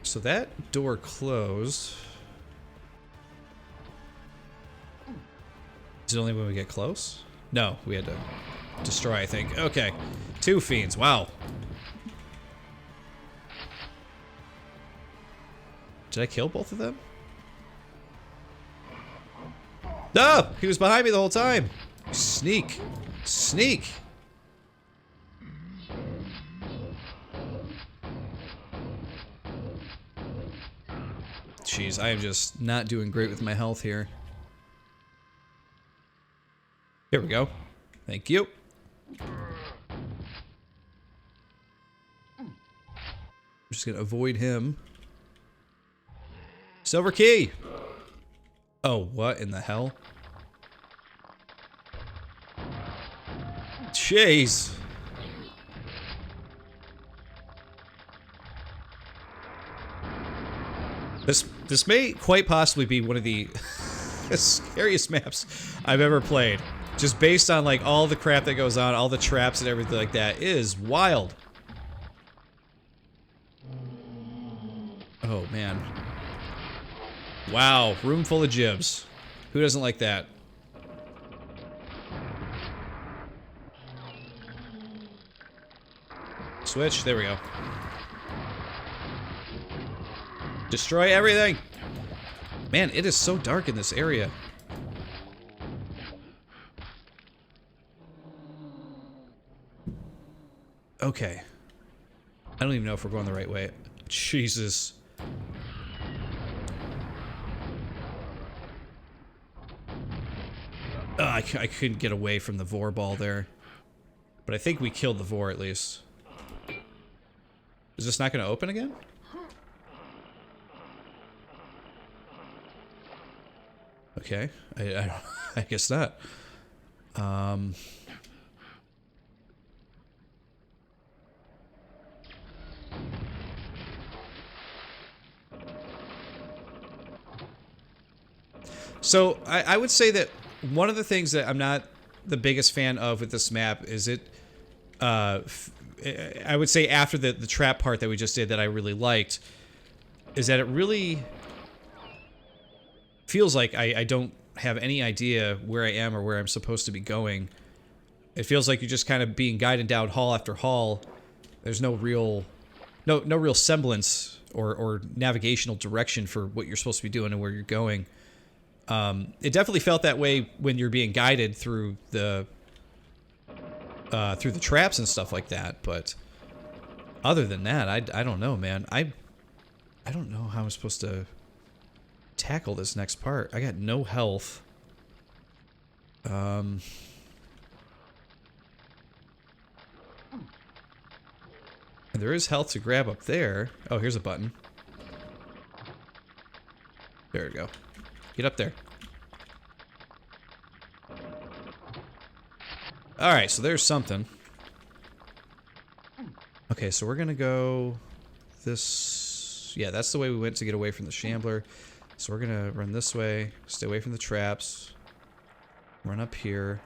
So that door closed. Is it only when we get close? No, we had to destroy, I think. Okay. 2 fiends. Wow. Did I kill both of them? No! He was behind me the whole time. Sneak. Sneak. Jeez, I am just not doing great with my health here. Here we go. Thank you. I'm just gonna avoid him. Silver key! Oh, what in the hell? Jeez. This may quite possibly be one of the scariest maps I've ever played. Just based on like all the crap that goes on, all the traps and everything like that. It is wild. Oh man. Wow, room full of jibs. Who doesn't like that? Switch, there we go. Destroy everything! Man, it is so dark in this area. Okay. I don't even know if we're going the right way. Jesus. I couldn't get away from the vor ball there. But I think we killed the vor at least. Is this not going to open again? Okay. I guess not. So I would say that one of the things that I'm not the biggest fan of with this map is it, I would say after the trap part that we just did that I really liked, is that it really feels like I don't have any idea where I am or where I'm supposed to be going. It feels like you're just kind of being guided down hall after hall. There's no real semblance or navigational direction for what you're supposed to be doing and where you're going. It definitely felt that way when you're being guided through the traps and stuff like that, but other than that, I don't know, man. I don't know how I'm supposed to tackle this next part. I got no health. And there is health to grab up there. Oh, here's a button. There we go. Get up there. Alright, so there's something. Okay, so we're gonna go this... Yeah, that's the way we went to get away from the shambler. So we're gonna run this way, stay away from the traps, run up here,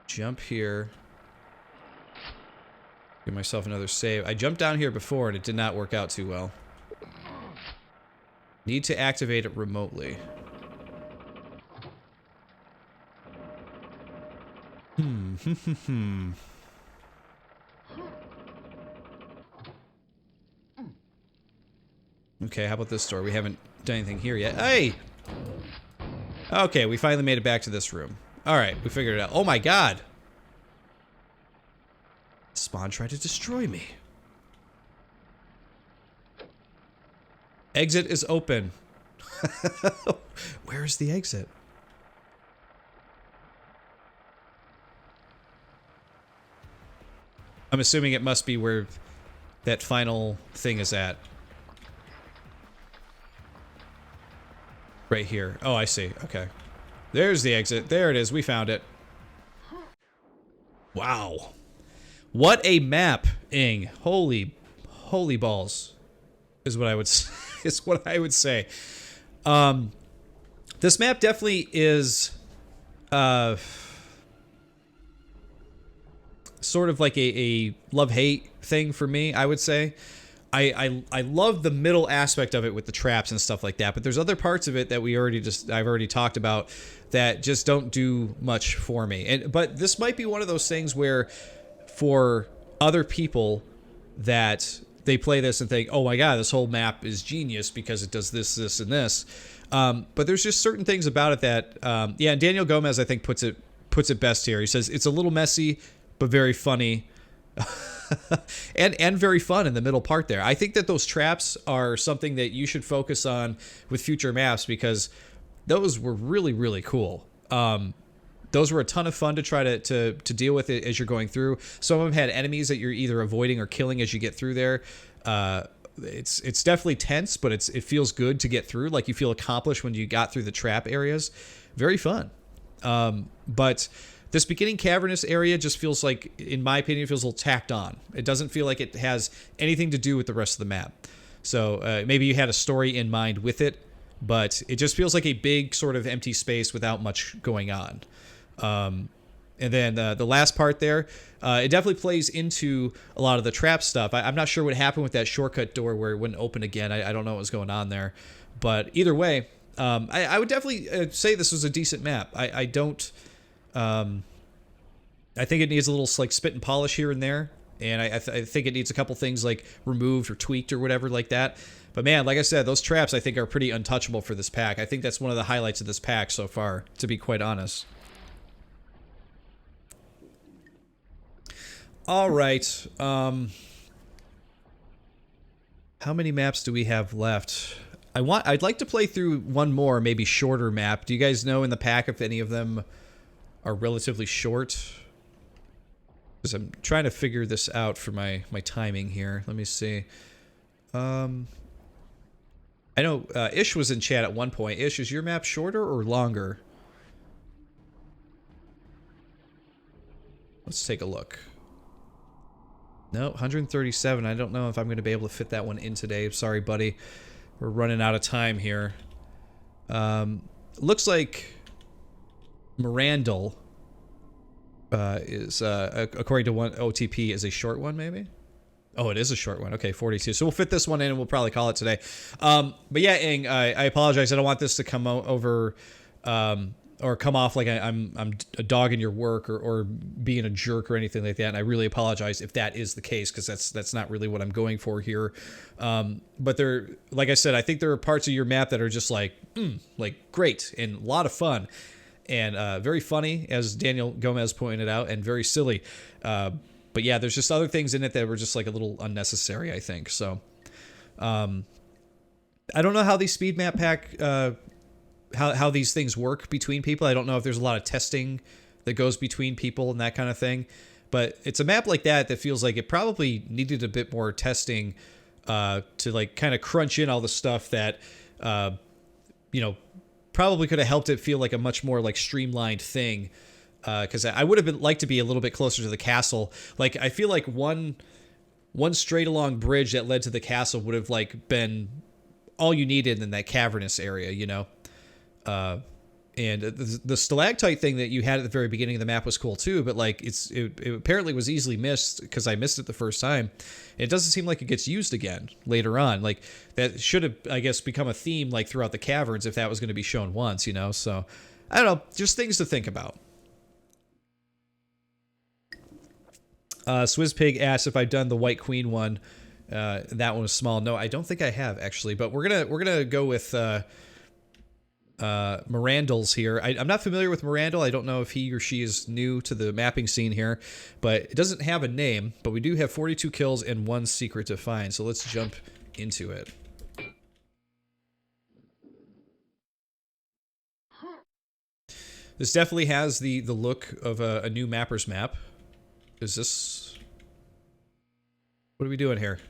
jump here, give myself another save. I jumped down here before and it did not work out too well. Need to activate it remotely. Okay, how about this door? We haven't done anything here yet. Hey! Okay, we finally made it back to this room. Alright, we figured it out. Oh my god! Spawn tried to destroy me. Exit is open. Where is the exit? I'm assuming it must be where that final thing is at. Right here. Oh, I see. Okay. There's the exit. There it is. We found it. Wow. What a map, Aang. Holy balls. Is what I would say. This map definitely is sort of like a love-hate thing for me, I would say. I love the middle aspect of it with the traps and stuff like that, but there's other parts of it that I've already talked about that just don't do much for me. But this might be one of those things where for other people that they play this and think, oh my god, this whole map is genius because it does this, this, and this. But there's just certain things about it that, yeah, and Daniel Gomez, I think, puts it best here. He says, it's a little messy, but very funny. and very fun in the middle part there. I think that those traps are something that you should focus on with future maps because those were really, really cool. Those were a ton of fun to try to deal with it as you're going through. Some of them had enemies that you're either avoiding or killing as you get through there. It's definitely tense, but it feels good to get through. Like you feel accomplished when you got through the trap areas. Very fun. But this beginning cavernous area just feels like, in my opinion, feels a little tacked on. It doesn't feel like it has anything to do with the rest of the map. So maybe you had a story in mind with it, but it just feels like a big sort of empty space without much going on. And then the last part there, it definitely plays into a lot of the trap stuff. I'm not sure what happened with that shortcut door where it wouldn't open again. I don't know what was going on there. But either way, I would definitely say this was a decent map. I don't... I think it needs a little like spit and polish here and there, and I think it needs a couple things like removed or tweaked or whatever like that. But man, like I said, those traps I think are pretty untouchable for this pack. I think that's one of the highlights of this pack so far, to be quite honest. All right. How many maps do we have left? I'd like to play through one more, maybe shorter map. Do you guys know in the pack if any of them are relatively short? Because I'm trying to figure this out for my timing here. Let me see. I know Ish was in chat at one point. Ish, is your map shorter or longer? Let's take a look. No, 137. I don't know if I'm going to be able to fit that one in today. Sorry, buddy. We're running out of time here. Looks like Miranda is, according to one OTP, is a short one, maybe? Oh, it is a short one. Okay, 42. So we'll fit this one in and we'll probably call it today. But yeah, Aang, I apologize. I don't want this to come over... or come off like I'm a dog in your work or being a jerk or anything like that. And I really apologize if that is the case, because that's not really what I'm going for here. But there, like I said, I think there are parts of your map that are just like great and a lot of fun and very funny, as Daniel Gomez pointed out, and very silly. But yeah, there's just other things in it that were just like a little unnecessary, I think. So I don't know how these speed map pack how these things work between people. I don't know if there's a lot of testing that goes between people and that kind of thing. But it's a map like that feels like it probably needed a bit more testing to like kind of crunch in all the stuff that you know, probably could have helped it feel like a much more like streamlined thing. Because I would have liked to be a little bit closer to the castle. Like I feel like one straight along bridge that led to the castle would have like been all you needed in that cavernous area, you know. And the stalactite thing that you had at the very beginning of the map was cool too, but like it apparently was easily missed because I missed it the first time. It doesn't seem like it gets used again later on. Like that should have, I guess, become a theme like throughout the caverns if that was going to be shown once, you know. So I don't know, just things to think about. Swizzpig asked if I'd done the White Queen one. That one was small. No, I don't think I have actually, but we're gonna go with Miranda's here. I'm not familiar with Miranda. I don't know if he or she is new to the mapping scene here, but it doesn't have a name, but we do have 42 kills and 1 secret to find, so let's jump into it. This definitely has the look of a new mapper's map. Is this... What are we doing here?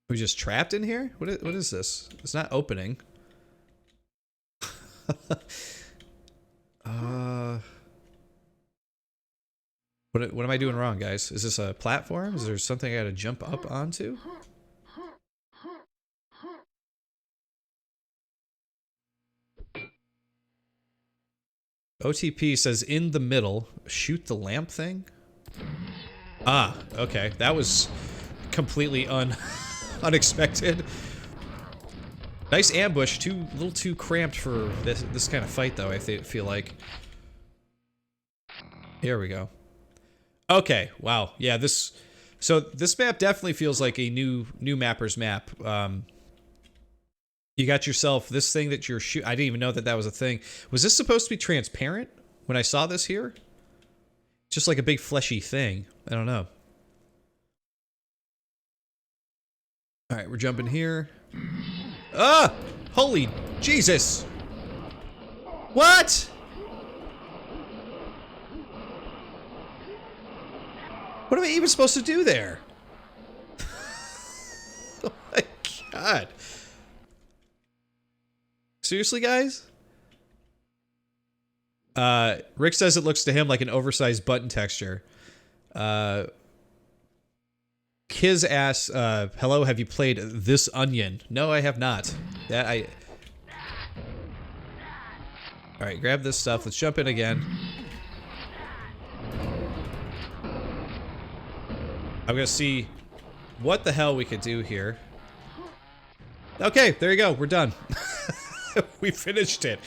We just trapped in here? What is this? It's not opening. What am I doing wrong, guys? Is this a platform? Is there something I gotta jump up onto? OTP says in the middle, shoot the lamp thing? Ah, okay. That was completely unexpected. Nice ambush. A little too cramped for this kind of fight, though, I feel like. Here we go. Okay, wow. Yeah, this map definitely feels like a new mapper's map. You got yourself this thing that you're shooting. I didn't even know that was a thing. Was this supposed to be transparent when I saw this here? Just like a big fleshy thing. I don't know. All right, we're jumping here. Ah! Holy Jesus! What? What am I even supposed to do there? Oh my God. Seriously, guys? Rick says it looks to him like an oversized button texture. Kiz asks, hello, have you played This Onion? No, I have not. Alright, grab this stuff. Let's jump in again. I'm gonna see what the hell we could do here. Okay, there you go. We're done. We finished it.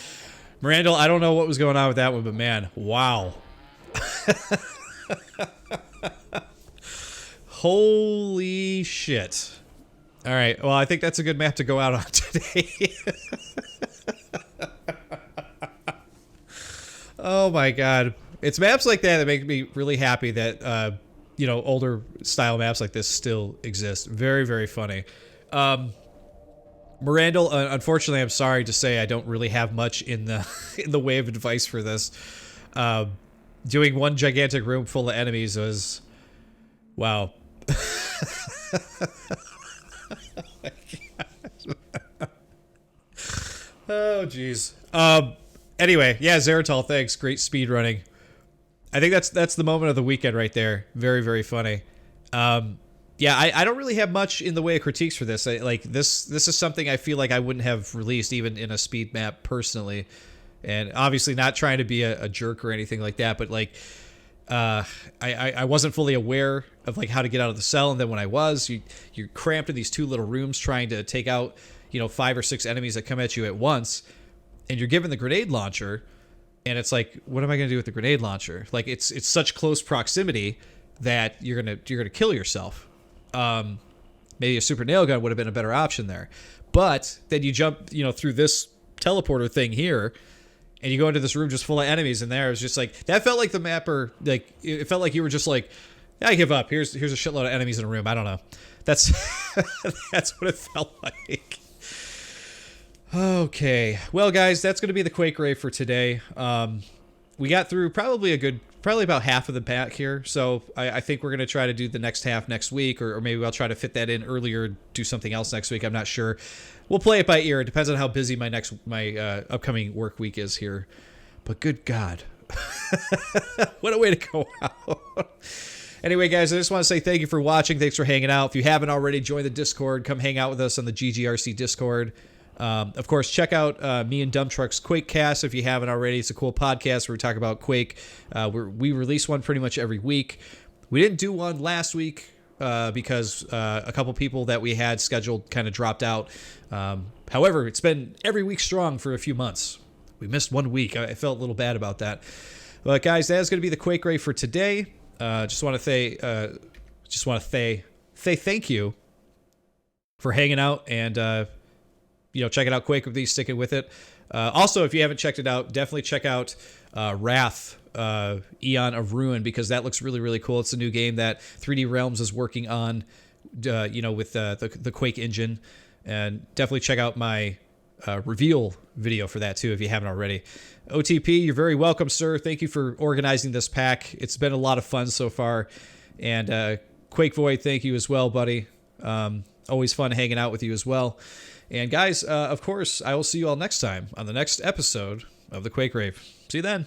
Miranda, I don't know what was going on with that one, but man, wow. Holy shit. All right, well, I think that's a good map to go out on today. Oh my god. It's maps like that that make me really happy that, older style maps like this still exist. Very, very funny. Miranda, unfortunately, I'm sorry to say I don't really have much in the in the way of advice for this. Doing one gigantic room full of enemies was... Wow. Oh, jeez. Anyway, yeah, Zeratal, thanks. Great speed running. I think that's the moment of the weekend right there. Very, very funny. Yeah, I don't really have much in the way of critiques for this. This is something I feel like I wouldn't have released even in a speed map personally. And obviously not trying to be a jerk or anything like that, but like, I wasn't fully aware of like how to get out of the cell, and then when I was, you're cramped in these two little rooms trying to take out, 5 or 6 enemies that come at you at once, and you're given the grenade launcher, and it's like, what am I gonna do with the grenade launcher? Like it's such close proximity that you're gonna kill yourself. Maybe a super nail gun would have been a better option there, but then you jump through this teleporter thing here, and you go into this room just full of enemies, and there it was just like, that felt like the mapper, like it felt like you were just like, I give up, here's a shitload of enemies in a room. I don't know, that's that's what it felt like. Okay, well guys, that's going to be the Quake Rave for today. We got through probably about half of the pack here, so I think we're going to try to do the next half next week, or maybe I'll try to fit that in earlier, do something else next week. I'm not sure. We'll play it by ear. It depends on how busy my upcoming work week is here. But good God. What a way to go out. Anyway, guys, I just want to say thank you for watching. Thanks for hanging out. If you haven't already, join the Discord. Come hang out with us on the GGRC Discord. Of course, check out me and Dumb Truck's Quakecast if you haven't already. It's a cool podcast where we talk about Quake. We release one pretty much every week. We didn't do one last week because a couple people that we had scheduled kind of dropped out. However, it's been every week strong for a few months. We missed 1 week. I felt a little bad about that. But guys, that is going to be the Quake Rave for today. Just want to say thank you for hanging out and checking out Quake with these, sticking with it. Also, if you haven't checked it out, definitely check out Wrath, Eon of Ruin, because that looks really, really cool. It's a new game that 3D Realms is working on, with the Quake engine. And definitely check out my reveal video for that, too, if you haven't already. OTP, you're very welcome, sir. Thank you for organizing this pack. It's been a lot of fun so far. And Quake Void, thank you as well, buddy. Always fun hanging out with you as well. And guys, of course, I will see you all next time on the next episode of the Quake Rave. See you then.